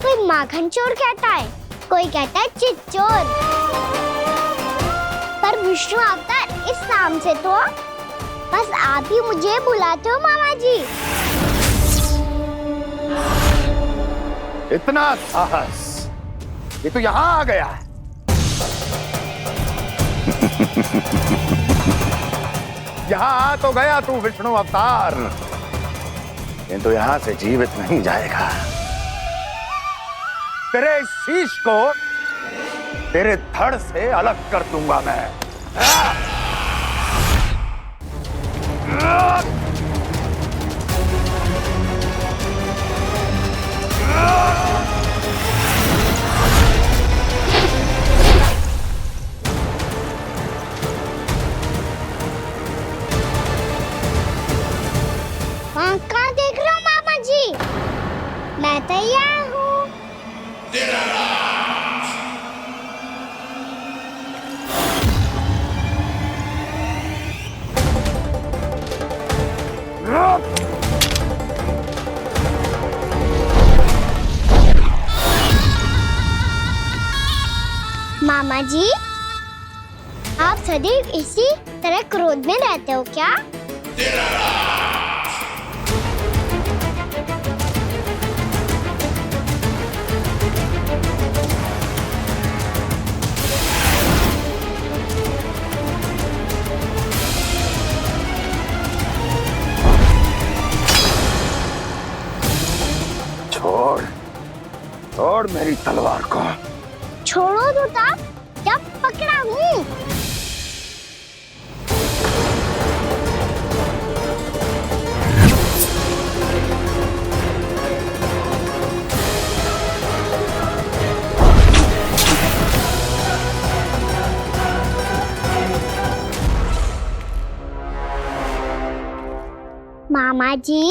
कोई माखन चोर कहता है, कोई कहता है चिच्चोर। पर विष्णु अवतार इस नाम से तो बस आप ही मुझे बुलाते हो मामा जी। इतना साहस, ये तो यहाँ आ गया है। यहाँ आ तो गया तू विष्णु अवतार, किंतु यहाँ से जीवित नहीं जाएगा। तेरे इस शीश को तेरे धड़ से अलग कर दूंगा मैं। कहाँ देख रहे हो मामा जी? मैं तैयार हूँ। मामा जी, आप सदैव इसी तरह क्रोध में रहते हो क्या? छोड़ मेरी तलवार को। छोड़ो तो तब जब पकड़ा हूँ। मामा जी,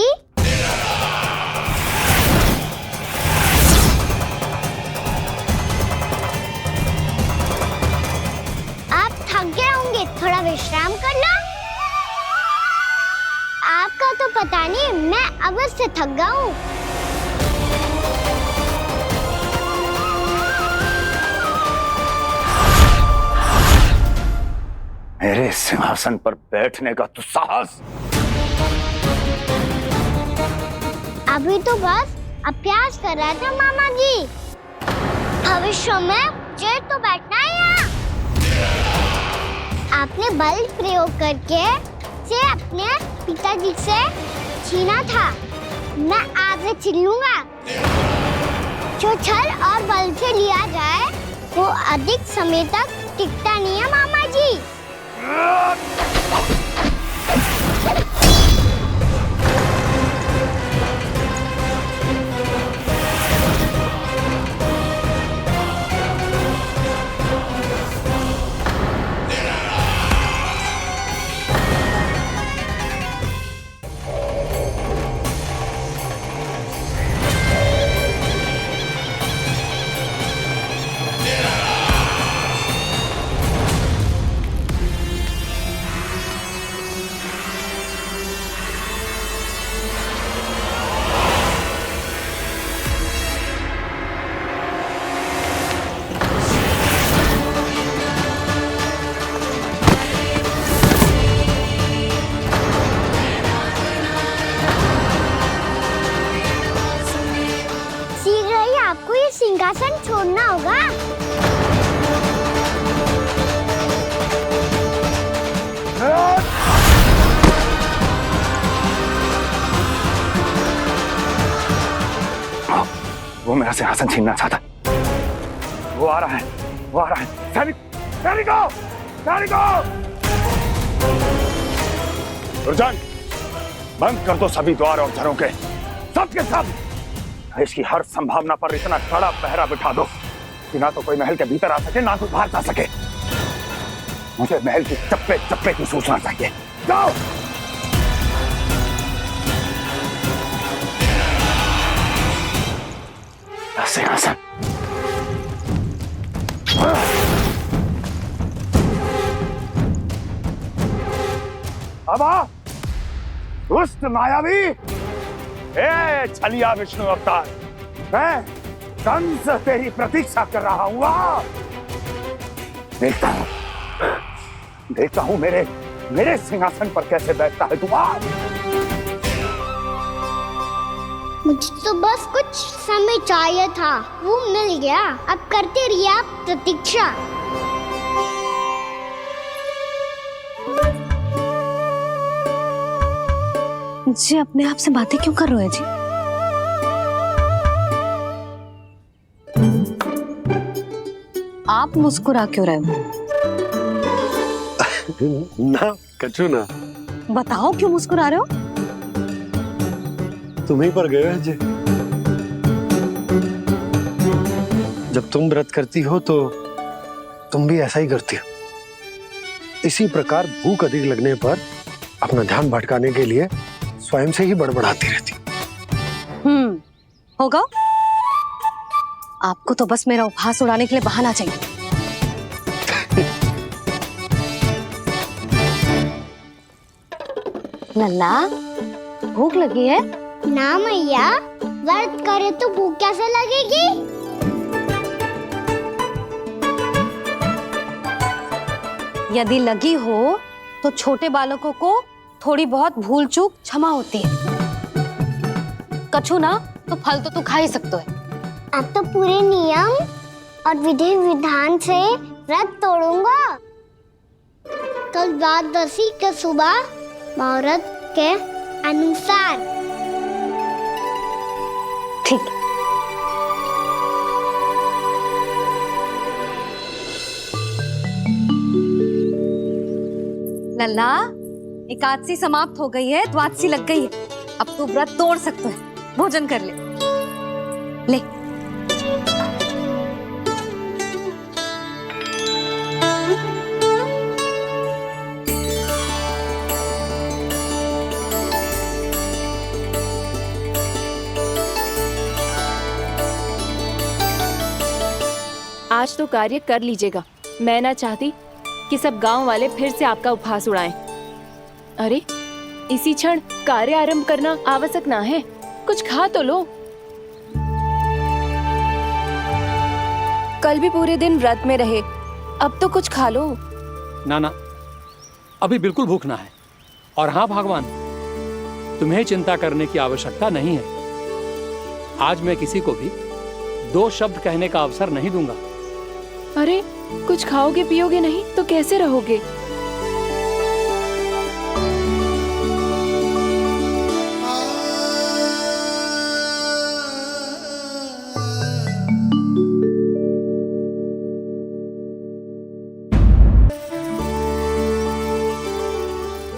आप थक गए होंगे, थोड़ा विश्राम कर लो। आपका तो पता नहीं, मैं अवश्य थक गया हूँ। मेरे सिंहासन पर बैठने का तू साहस। अभी तो बस अभ्यास कर रहा था मामा जी। भविष्य में मुझे तो बैठना है यहाँ। आपने बल प्रयोग करके से अपने पिताजी से छीना था, मैं आपसे छीन लूंगा। जो छल और बल से लिया जाए वो अधिक समय तक टिकता नहीं है मामा जी। सिंहासन छोड़ना होगा। वो मेरा सिंहासन छीनना चाहता। वो आ रहा है, वो आ रहा है। सैनिकों, दुर्जन, बंद कर दो सभी द्वार और घरों के, सब के सब। इसकी हर संभावना पर इतना कड़ा पहरा बिठा दो कि ना तो कोई महल के भीतर आ सके, ना कोई बाहर जा सके। मुझे महल की चप्पे चप्पे की सूचना चाहिए। जाओ। सिंहासन। अब आ, दुष्ट मायावी, छलिया विष्णु अवतार, मैं कंस तेरी प्रतीक्षा कर रहा हूँ। देखता हूँ मेरे सिंहासन पर कैसे बैठता है तू। मुझे तो बस कुछ समय चाहिए था, वो मिल गया। अब करते रहिए आप प्रतीक्षा। जी अपने आप से बातें क्यों कर रहे हो जी? आप मुस्कुरा क्यों रहे हो? ना कछु ना। बताओ क्यों मुस्कुरा रहे हो? तुम ही पर गए जी। जब तुम व्रत करती हो तो तुम भी ऐसा ही करती हो। इसी प्रकार भूख अधिक लगने पर अपना ध्यान भटकाने के लिए स्वयं से ही बड़बड़ाती रहती। होगा। आपको तो बस मेरा उपहास उड़ाने के लिए बहाना चाहिए। नन्ना, भूख लगी है? ना मैया, व्रत करे तो भूख कैसे लगेगी? यदि लगी हो तो छोटे बालकों को थोड़ी बहुत भूल चूक क्षमा होती है। कछु ना तो फल तो तू खा ही सकते है। अब तो पूरे नियम और विधि विधान से व्रत तोड़ूंगा। कल द्वादशी के सुबह मुहूर्त के अनुसार। ठीक। लल्ला, एकादशी समाप्त हो गई है, द्वादशी लग गई है। अब तू व्रत तोड़ सकता है, भोजन कर ले। ले। आज तो कार्य कर लीजिएगा। मैं ना चाहती कि सब गांव वाले फिर से आपका उपहास उड़ाएं। अरे इसी क्षण कार्य आरंभ करना आवश्यक ना है, कुछ खा तो लो। कल भी पूरे दिन व्रत में रहे, अब तो कुछ खा लो। ना ना, अभी बिल्कुल भूख ना है। और हाँ भगवान, तुम्हें चिंता करने की आवश्यकता नहीं है। आज मैं किसी को भी 2 शब्द कहने का अवसर नहीं दूंगा। अरे कुछ खाओगे पियोगे नहीं तो कैसे रहोगे?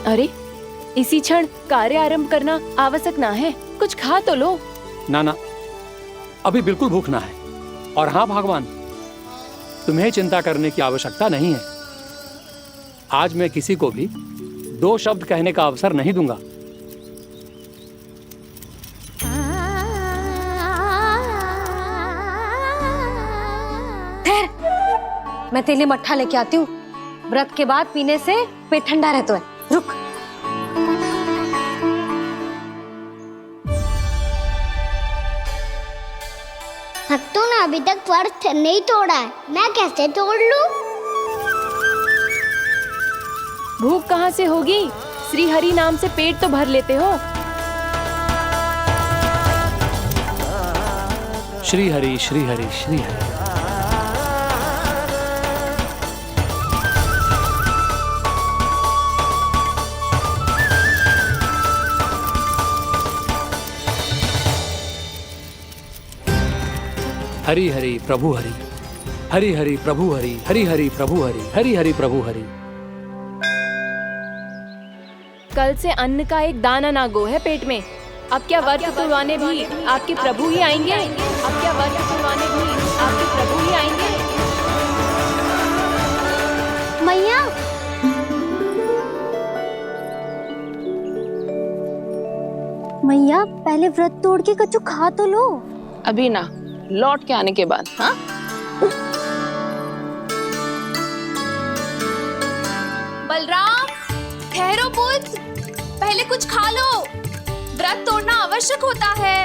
अरे इसी क्षण कार्य आरंभ करना आवश्यक ना है, कुछ खा तो लो। ना ना, अभी बिल्कुल भूख ना है। और हाँ भगवान, तुम्हें चिंता करने की आवश्यकता नहीं है। आज मैं किसी को भी 2 शब्द कहने का अवसर नहीं दूंगा। मैं तेरे लिए मट्ठा लेके आती हूँ। व्रत के बाद पीने से पेट ठंडा रहता है। रुक। भक्तों ने अभी तक व्रत नहीं तोड़ा है, मैं कैसे तोड़ लूं? भूख कहाँ से होगी? श्री हरि नाम से पेट तो भर लेते हो। श्री हरि श्री हरि श्री हरि। हरि हरि प्रभु हरि, हरि हरि प्रभु हरि, हरि हरि प्रभु हरि, हरि हरि प्रभु हरि। कल से अन्न का एक दाना ना गो है पेट में। अब क्या व्रत तुड़वाने भी आपके प्रभु ही आएंगे? अब क्या व्रत तुड़वाने भी आपके प्रभु ही आएंगे? मैया, मैया पहले व्रत तोड़ के कछु खा तो लो। अभी ना, लौट के आने के बाद। हाँ, बलराम ठहरो पुत्र, पहले कुछ खा लो, व्रत तोड़ना आवश्यक होता है।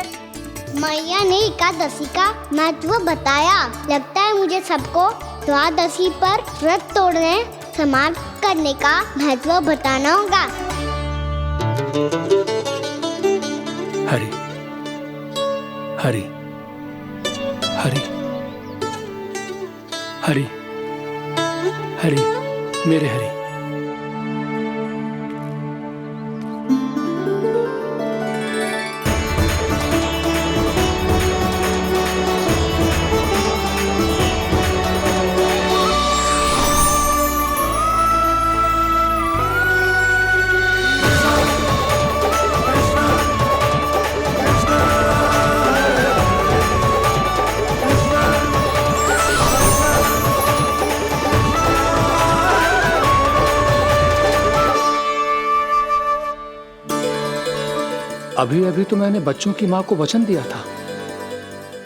मैया ने एकादशी का महत्व बताया। लगता है मुझे सबको द्वादशी पर व्रत तोड़ने समाप्त करने का महत्व बताना होगा। हरि हरि हरि हरि हरि, मेरे हरि। अभी अभी तो मैंने बच्चों की मां को वचन दिया था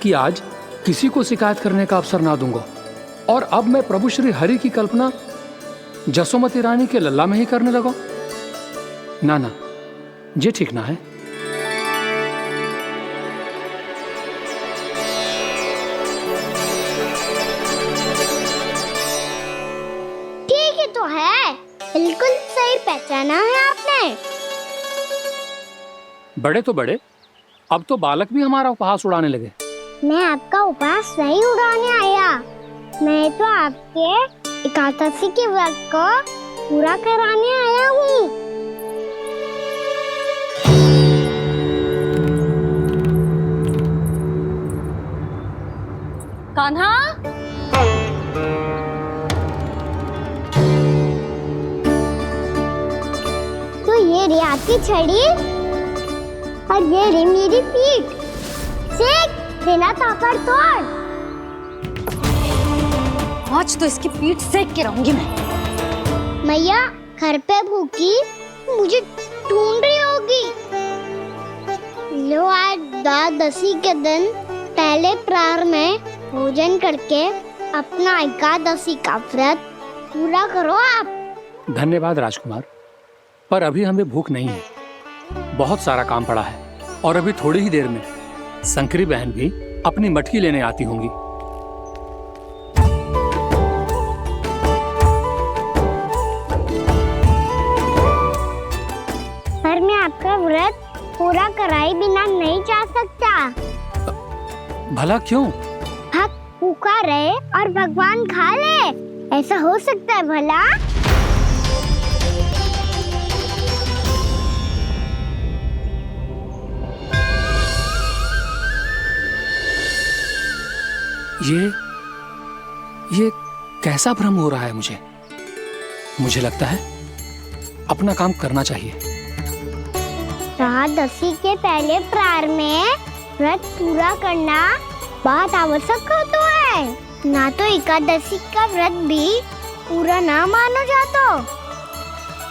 कि आज किसी को शिकायत करने का अवसर ना दूंगा, और अब मैं प्रभु श्री हरि की कल्पना जसोमती रानी के लल्ला में ही करने लगा। ना ना, ये ठीक ना है। ठीक है तो है, बिल्कुल सही पहचाना है आपने। बड़े तो बड़े, अब तो बालक भी हमारा उपहास उड़ाने लगे। मैं आपका उपहास नहीं उड़ाने आया, मैं तो आपके एकादशी के व्रत को पूरा कराने आया हूँ। कान्हा, ये रे आपकी छड़ी और ये रे मेरी पीठ। सेक बिना ताकत तोड़। आज तो इसकी पीठ सेक के रहूंगी मैं। मैया घर पे भूखी मुझे ढूंढ रही होगी। लो आज द्वादशी के दिन पहले प्रहर में भोजन करके अपना एकादशी का व्रत पूरा करो आप। धन्यवाद राजकुमार, पर अभी हमें भूख नहीं है। बहुत सारा काम पड़ा है और अभी थोड़ी ही देर में शंकरी बहन भी अपनी मटकी लेने आती होंगी। पर मैं आपका व्रत पूरा कराए बिना नहीं जा सकता। भला क्यों? भक्त भूखा रहे और भगवान खा ले, ऐसा हो सकता है भला? ये कैसा भ्रम हो रहा है मुझे लगता है अपना काम करना चाहिए। द्वादशी के पहले प्रहर में व्रत पूरा करना बहुत आवश्यक होता है, ना तो एकादशी का व्रत भी पूरा ना मानो जातो।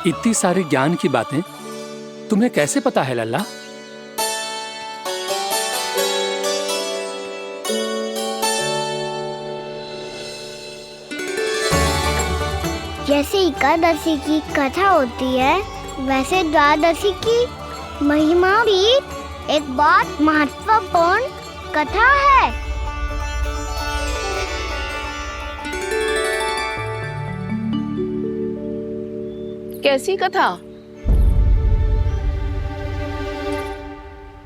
इतनी सारी ज्ञान की बातें तुम्हें कैसे पता है लल्ला? जैसे एकादशी की कथा होती है, वैसे द्वादशी की महिमा भी एक बहुत महत्वपूर्ण कथा है। कैसी कथा?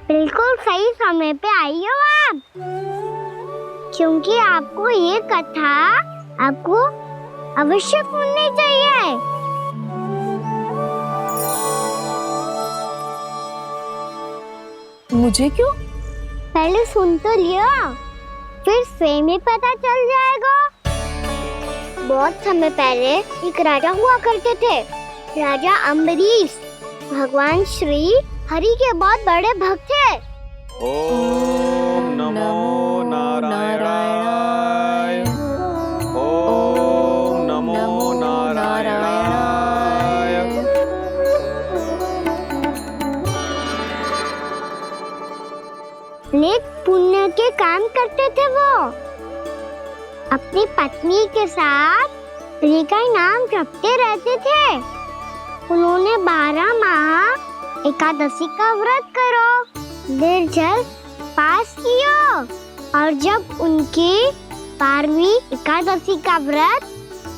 बिल्कुल सही समय पे आई हो आप, क्योंकि आपको ये कथा आपको अवश्य सुननी चाहिए। मुझे क्यों? पहले सुन तो लियो, फिर स्वयं ही पता चल जाएगा। बहुत समय पहले एक राजा हुआ करते थे, राजा अम्बरीश। भगवान श्री हरि के बहुत बड़े भक्त थे। ओम नमो नारायणाय। ओम नमो नारायणाय। नेक पुण्य के काम करते थे वो। अपनी पत्नी के साथ हरि का नाम जपते रहते थे। उन्होंने 12 माह एकादशी का व्रत करो निर्जल पास किया, और जब उनकी 12वीं एकादशी का व्रत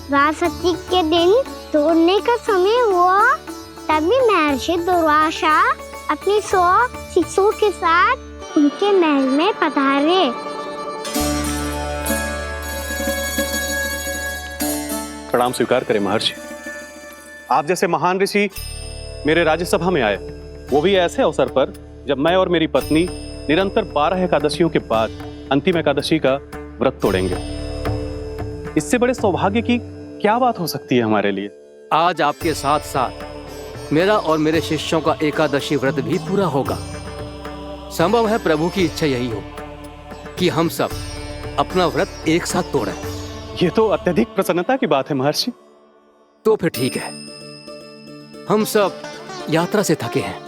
द्वादशी के दिन तोड़ने का समय हुआ, तभी महर्षि दुर्वासा अपनी 100 शिष्यों के साथ उनके महल में पधारे। प्रणाम स्वीकार करें महर्षि। आप जैसे महान ऋषि मेरे राज्यसभा में आए, वो भी ऐसे अवसर पर जब मैं और मेरी पत्नी निरंतर 12 एकादशियों के बाद अंतिम एकादशी का व्रत तोड़ेंगे। इससे बड़े सौभाग्य की क्या बात हो सकती है हमारे लिए? आज आपके साथ साथ मेरा और मेरे शिष्यों का एकादशी व्रत भी पूरा होगा। संभव है प्रभु की इच्छा यही हो कि हम सब अपना व्रत एक साथ तोड़ें। ये तो अत्यधिक प्रसन्नता की बात है महर्षि। तो फिर ठीक है, हम सब यात्रा से थके हैं।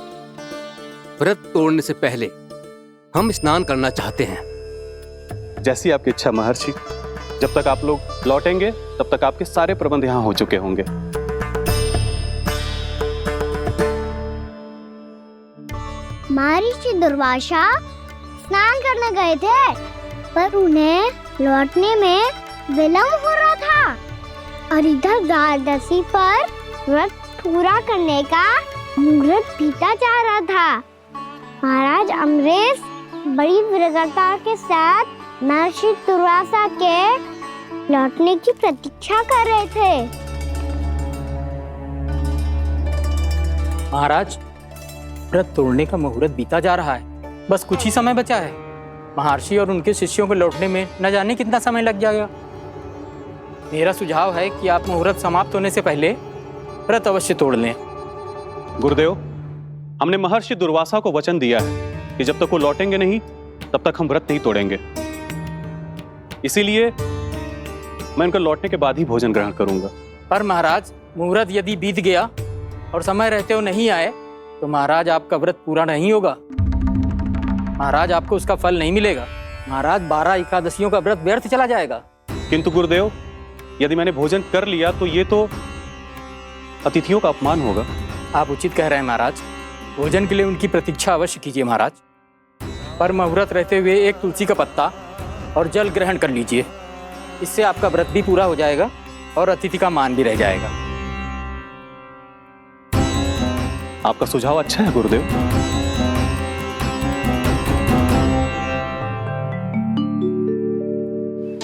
व्रत तोड़ने से पहले हम स्नान करना चाहते हैं। जैसी आपकी इच्छा महर्षि। जब तक आप लोग लौटेंगे तब तक आपके सारे प्रबंध यहाँ हो चुके होंगे। महर्षि दुर्वासा स्नान करने गए थे, पर उन्हें लौटने में विलंब हो रहा था और इधर द्वादशी पर व्रत पूरा करने का मुहूर्त बीता जा रहा था। महाराज अम्बरीश बड़ी विरगता के साथ महर्षि दुर्वासा के लौटने की प्रतीक्षा कर रहे थे। महाराज, व्रत तोड़ने का मुहूर्त बीता जा रहा है, बस कुछ ही समय बचा है। महर्षि और उनके शिष्यों को लौटने में न जाने कितना समय लग जाएगा। मेरा सुझाव है कि आप मुहूर्त समाप्त होने से पहले व्रत अवश्य तोड़ लें। गुरुदेव, हमने महर्षि दुर्वासा को वचन दिया है कि जब तक वो लौटेंगे नहीं तब तक हम व्रत नहीं तोड़ेंगे। इसीलिए मैं उनके लौटने के बाद ही भोजन ग्रहण करूंगा। पर महाराज, मुहूर्त यदि बीत गया और समय रहते हो नहीं आए तो महाराज आपका व्रत पूरा नहीं होगा। महाराज आपको उसका फल नहीं मिलेगा। महाराज 12 एकादशियों का व्रत व्यर्थ चला जाएगा। किंतु गुरुदेव, यदि मैंने भोजन कर लिया तो ये तो अतिथियों का अपमान होगा। आप उचित कह रहे हैं महाराज। भोजन के लिए उनकी प्रतीक्षा अवश्य कीजिए महाराज। पर मुहूर्त रहते हुए एक तुलसी का पत्ता और जल ग्रहण कर लीजिए। इससे आपका व्रत भी पूरा हो जाएगा और अतिथि का मान भी रह जाएगा। आपका सुझाव अच्छा है गुरुदेव।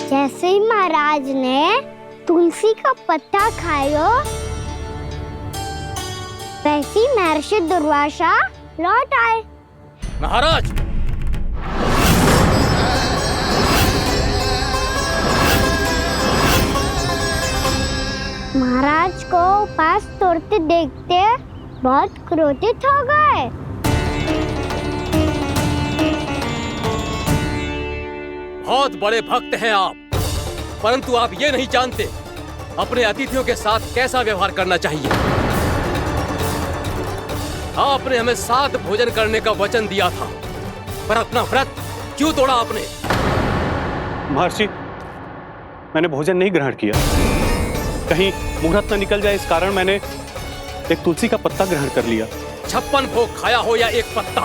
जैसे ही महाराज ने तुलसी का पत्ता खाया, वैसे ही महर्षि दुर्वासा लौट आए। महाराज, महाराज को उपास तोड़ते देखते बहुत क्रोधित हो गए। बहुत बड़े भक्त हैं आप, परंतु आप ये नहीं जानते अपने अतिथियों के साथ कैसा व्यवहार करना चाहिए। आपने हमें साथ भोजन करने का वचन दिया था, पर अपना व्रत क्यों तोड़ा आपने? महर्षि, मैंने भोजन नहीं ग्रहण किया। कहीं मुहूर्त न निकल जाए इस कारण मैंने एक तुलसी का पत्ता ग्रहण कर लिया। 56 भोग खाया हो या एक पत्ता,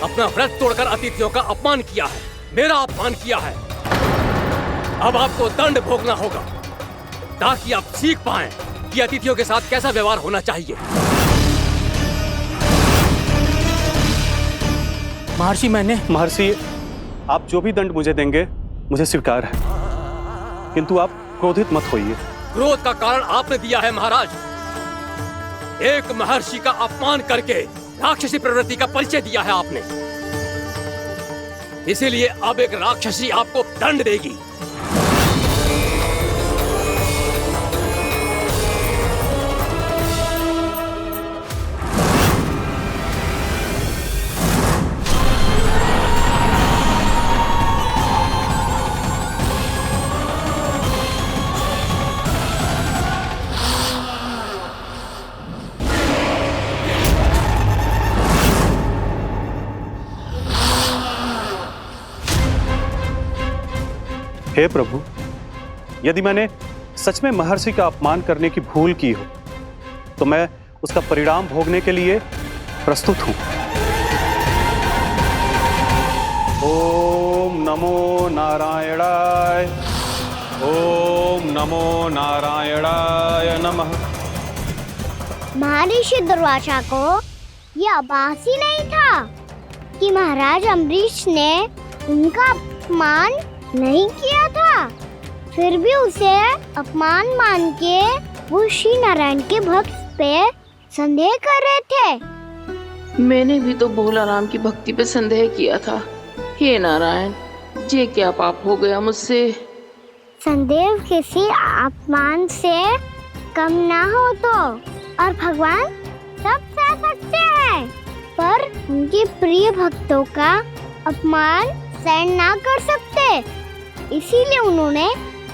अपना व्रत तोड़कर अतिथियों का अपमान किया है, मेरा अपमान किया है। अब आपको दंड भोगना होगा ताकि आप सीख पाएं कि अतिथियों के साथ कैसा व्यवहार होना चाहिए। महर्षि, आप जो भी दंड मुझे देंगे मुझे स्वीकार है, किंतु आप क्रोधित मत होइए। क्रोध का कारण आपने दिया है महाराज। एक महर्षि का अपमान करके राक्षसी प्रवृत्ति का परिचय दिया है आपने। इसीलिए अब एक राक्षसी आपको दंड देगी। हे प्रभु, यदि मैंने सच में महर्षि का अपमान करने की भूल की हो तो मैं उसका परिणाम भोगने के लिए प्रस्तुत हूं। ओम नमो नारायणाय, ओम नमो नारायणाय नमः। महर्षि दुर्वासा को यह आभास ही नहीं था कि महाराज अम्बरीश ने उनका अपमान नहीं किया था। फिर भी उसे अपमान मान के वो श्री नारायण के भक्त पे संदेह कर रहे थे। मैंने भी तो भोला राम की भक्ति पे संदेह किया था। हे नारायण, ये क्या पाप हो गया मुझसे? संदेह किसी अपमान से कम ना हो तो, और भगवान सब सह सकते हैं, पर उनके प्रिय भक्तों का अपमान सहन ना कर सकते। इसीलिए उन्होंने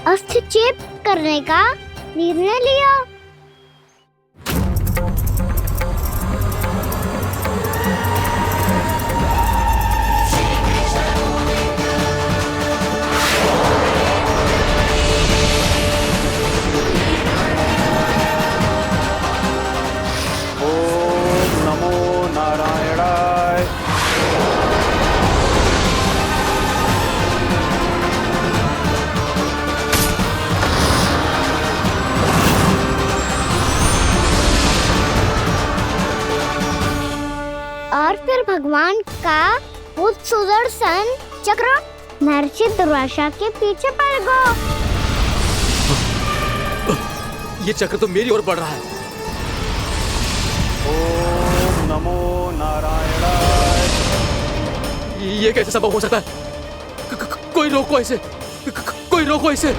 अस्थिचेप करने का निर्णय लिया। ओम नमो नारायणाय। और फिर भगवान का वो सुदर्शन चक्र महर्षि दुर्वासा के पीछे पड़ गया। ये चक्र तो मेरी ओर बढ़ रहा है। ओम नमो नारायणाय। ये कैसे संभव हो सकता है? कोई रोको इसे, कोई रोको इसे।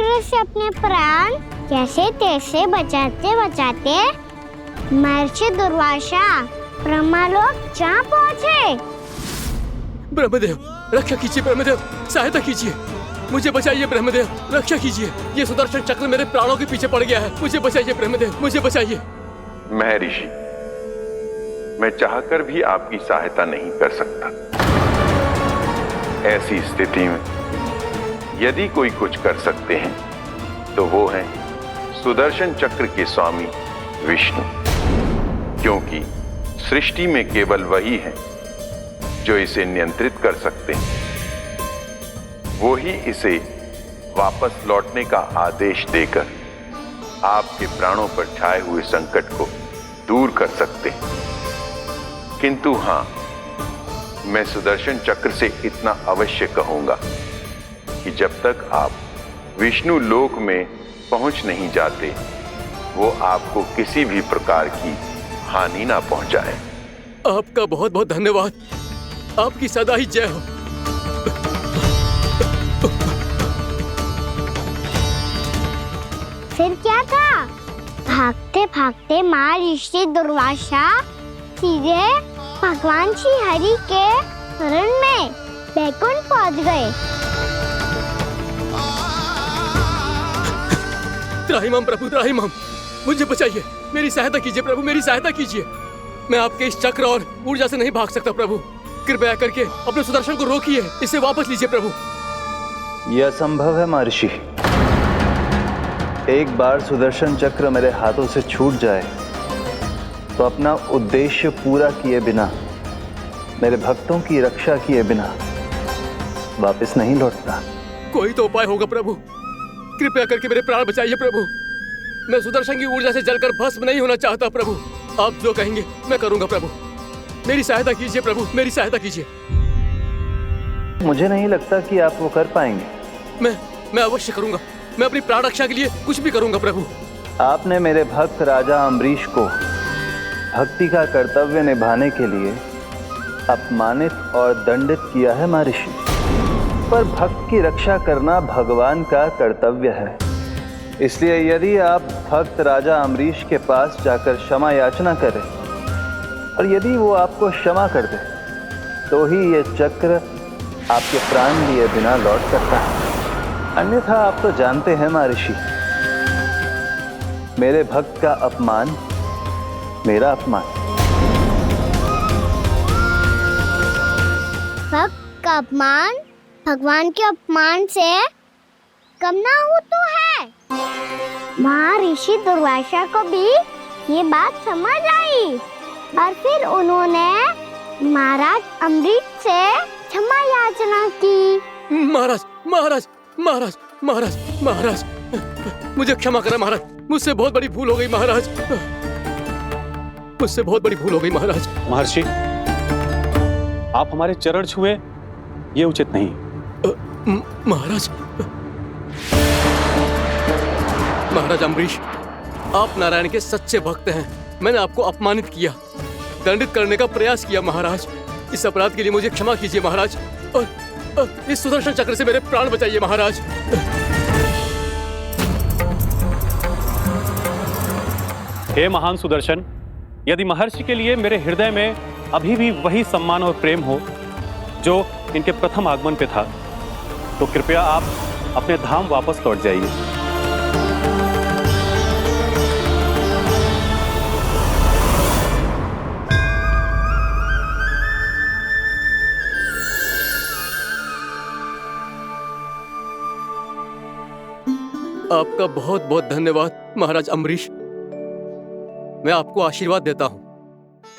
चक्र से अपने प्राण जैसे तैसे बचाते बचाते महर्षि दुर्वासा ब्रह्मलोक जा पहुँचे। ब्रह्मदेव रक्षा कीजिए, ब्रह्मदेव सहायता कीजिए, मुझे बचाइए ब्रह्मदेव, रक्षा कीजिए। ये सुदर्शन चक्र मेरे प्राणों के पीछे पड़ गया है, मुझे बचाइए ब्रह्मदेव, मुझे बचाइए। महर्षि, मैं चाहकर भी आपकी सहायता नहीं कर सकता। ऐसी स्थिति में यदि कोई कुछ कर सकते हैं तो वो है सुदर्शन चक्र के स्वामी विष्णु, क्योंकि सृष्टि में केवल वही है जो इसे नियंत्रित कर सकते हैं। वो ही इसे वापस लौटने का आदेश देकर आपके प्राणों पर छाए हुए संकट को दूर कर सकते हैं। किंतु हां, मैं सुदर्शन चक्र से इतना अवश्य कहूंगा कि जब तक आप विष्णु लोक में पहुंच नहीं जाते, वो आपको किसी भी प्रकार की हानि ना पहुंचाए। आपका बहुत बहुत धन्यवाद, आपकी सदा ही जय हो। फिर क्या था? भागते भागते महर्षि दुर्वासा सीधे भगवान श्री हरि के शरण में बैकुंठ पहुंच गए। त्राहिमाम प्रभु, त्राहिमाम, मुझे बचाइए, मेरी सहायता कीजिए प्रभु, मेरी सहायता कीजिए। मैं आपके इस चक्र और ऊर्जा से नहीं भाग सकता प्रभु, कृपया करके अपने सुदर्शन को रोकिए, इसे वापस लीजिए प्रभु। यह असंभव है महर्षि। एक बार सुदर्शन चक्र मेरे हाथों से छूट जाए तो अपना उद्देश्य पूरा किए बिना, मेरे भक्तों की रक्षा किए बिना वापस नहीं लौटता। कोई तो उपाय होगा प्रभु, कृपया करके मेरे प्राण बचाइए प्रभु। मैं सुदर्शन की ऊर्जा से जलकर भस्म नहीं होना चाहता प्रभु। आप जो कहेंगे मैं करूंगा प्रभु, मेरी सहायता कीजिए प्रभु, मेरी सहायता कीजिए। मुझे नहीं लगता कि आप वो कर पाएंगे। मैं अवश्य करूंगा, मैं अपनी प्राण रक्षा के लिए कुछ भी करूंगा प्रभु। आपने मेरे भक्त राजा अम्बरीश को भक्ति का कर्तव्य निभाने के लिए अपमानित और दंडित किया है महर्षि, पर भक्त की रक्षा करना भगवान का कर्तव्य है। इसलिए यदि आप भक्त राजा अम्बरीश के पास जाकर क्षमा याचना करें और यदि वो आपको क्षमा कर दे तो ही ये चक्र आपके प्राण लिए बिना लौट सकता है। अन्यथा आप तो जानते हैं महर्षि, मेरे भक्त का अपमान मेरा अपमान। भक्त का अपमान भगवान के अपमान से कम ना हो तो है। महर्षि दुर्वासा को भी ये बात समझ आई और फिर उन्होंने महाराज अम्बरीश से क्षमा याचना की। महाराज महाराज महाराज महाराज महाराज, मुझे क्षमा करें महाराज, मुझसे बहुत बड़ी भूल हो गई महाराज, मुझसे बहुत बड़ी भूल हो गई महाराज। महर्षि, आप हमारे चरण छुए ये उचित नहीं। महाराज, महाराज अम्बरीश, आप नारायण के सच्चे भक्त हैं। मैंने आपको अपमानित किया, दंडित करने का प्रयास किया महाराज। इस अपराध के लिए मुझे क्षमा कीजिए महाराज, और इस सुदर्शन चक्र से मेरे प्राण बचाइए महाराज। हे महान सुदर्शन, यदि महर्षि के लिए मेरे हृदय में अभी भी वही सम्मान और प्रेम हो जो इनके प्रथम आगमन पे था, तो कृपया आप अपने धाम वापस लौट जाइए। आपका बहुत बहुत धन्यवाद महाराज अम्बरीश। मैं आपको आशीर्वाद देता हूं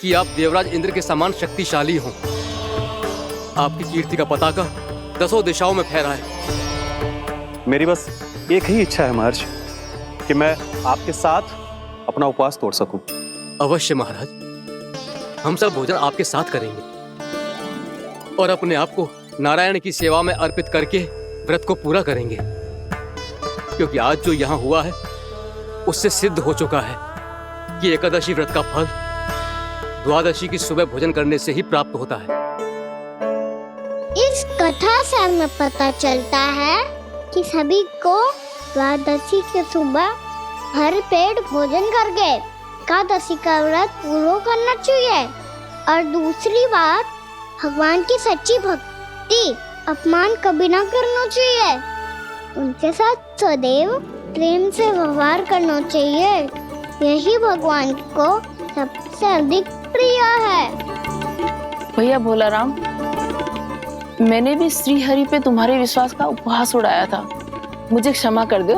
कि आप देवराज इंद्र के समान शक्तिशाली हों। आपकी कीर्ति का पताका 10 दिशाओं में फहराए। मेरी बस एक ही इच्छा है महर्षि, कि मैं आपके साथ अपना उपवास तोड़ सकूं। अवश्य महाराज, हम सब भोजन आपके साथ करेंगे और अपने आप को नारायण की सेवा में अर्पित करके व्रत को पूरा करेंगे, क्योंकि आज जो यहाँ हुआ है उससे सिद्ध हो चुका है कि एकादशी व्रत का फल द्वादशी की सुबह भोजन करने से ही प्राप्त होता है। इस कथा से हमें पता चलता है कि सभी को द्वादशी के सुबह हर पेट भोजन करके एकादशी का व्रत पूरा करना चाहिए। और दूसरी बात, भगवान की सच्ची भक्ति अपमान कभी ना करना चाहिए। उनके साथ सदैव प्रेम से व्यवहार करना चाहिए। यही भगवान को सबसे अधिक प्रिय है। भैया भोलाराम, मैंने भी श्री हरि पे तुम्हारे विश्वास का उपहास उड़ाया था, मुझे क्षमा कर दो।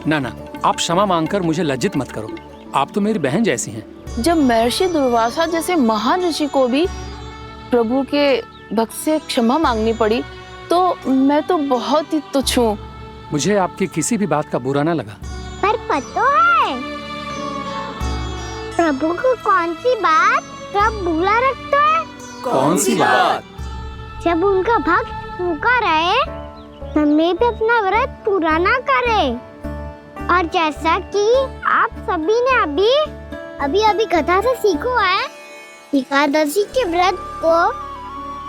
ना ना, आप क्षमा मांगकर मुझे लज्जित मत करो, आप तो मेरी बहन जैसी हैं। जब महर्षि दुर्वासा जैसे महान ऋषि को भी प्रभु के भक्त से क्षमा मांगनी पड़ी, तो मैं तो बहुत ही तुच्छ हूँ। मुझे आपकी किसी भी बात का बुरा ना लगा। पर पता है प्रभु को कौन सी बात कब बुरा रखता है? कौन सी बात? जब उनका भक्त भूखा रहे, हमें भी अपना व्रत पूरा ना करे। और जैसा कि आप सभी ने अभी कथा से सीखो है, एकादशी के व्रत को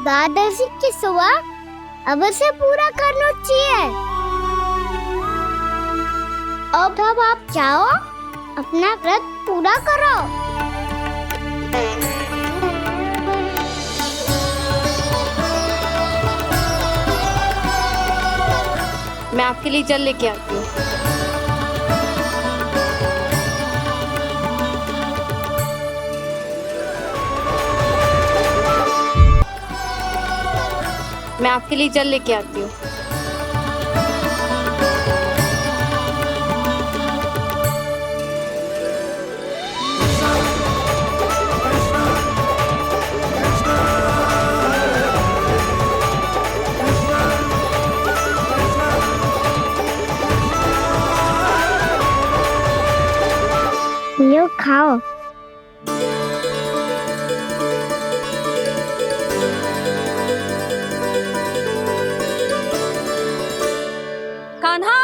द्वादशी की सुबह अवश्य पूरा करना चाहिए। अब आप जाओ, अपना व्रत पूरा करो। मैं आपके लिए जल लेके आती हूँ। मैं आपके लिए जल लेके आती हूँ। लो खाओ। कान्हा,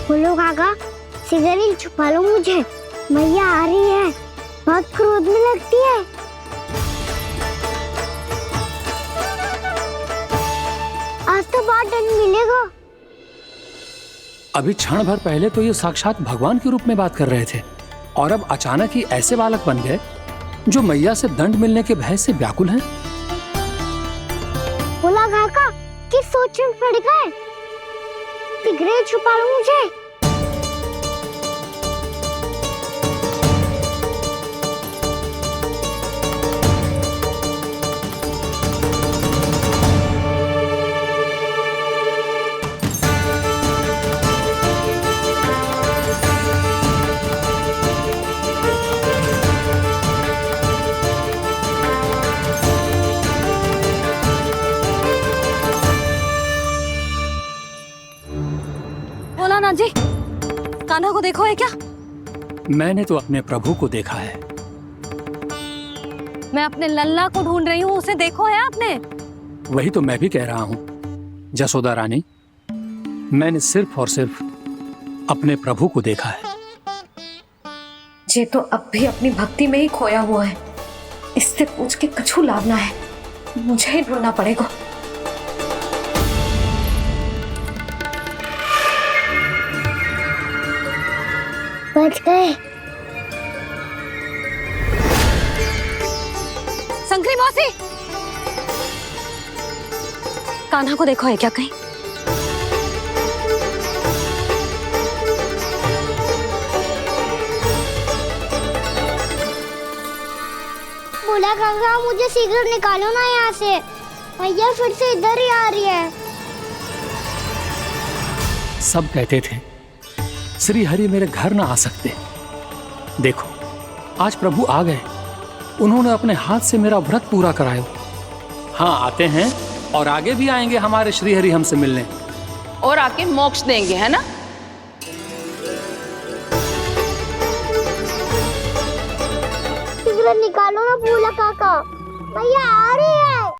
बोलो काका, सिगरेट छुपा लो मुझे, मैया आ रही है, बहुत क्रोध में लगती है। आज तो बहुत दंड मिलेगा। अभी क्षण भर पहले तो ये साक्षात भगवान के रूप में बात कर रहे थे, और अब अचानक ही ऐसे बालक बन गए जो मैया से दंड मिलने के भय से व्याकुल हैं। बोला काका, किस सोच में पड़ गए? सिगरेट छुपा लो मुझे। भोलानाथ जी, कान्हा को देखो है क्या? मैंने तो अपने प्रभु को देखा है। मैं अपने लल्ला को ढूंढ रही हूँ, उसे देखो है आपने? वही तो मैं भी कह रहा हूँ जसोदा रानी, मैंने सिर्फ और सिर्फ अपने प्रभु को देखा है। ये तो अब भी अपनी भक्ति में ही खोया हुआ है, इससे पूछ के कछु लाभ ना है, मुझे ही ढूंढना पड़ेगा। बच गए। संकरी मौसी, कान्हा को देखो है क्या कहीं? बोला काका, मुझे शीघ्र निकालो ना यहाँ से, भैया फिर से इधर ही आ रही है। सब कहते थे श्री हरि मेरे घर ना आ सकते, देखो आज प्रभु आ गए, उन्होंने अपने हाथ से मेरा व्रत पूरा कराया। हाँ, आते हैं और आगे भी आएंगे हमारे श्री हरि हमसे मिलने, और आके मोक्ष देंगे, है ना? शीघ्र निकालो ना बोला काका, भैया आ रही है।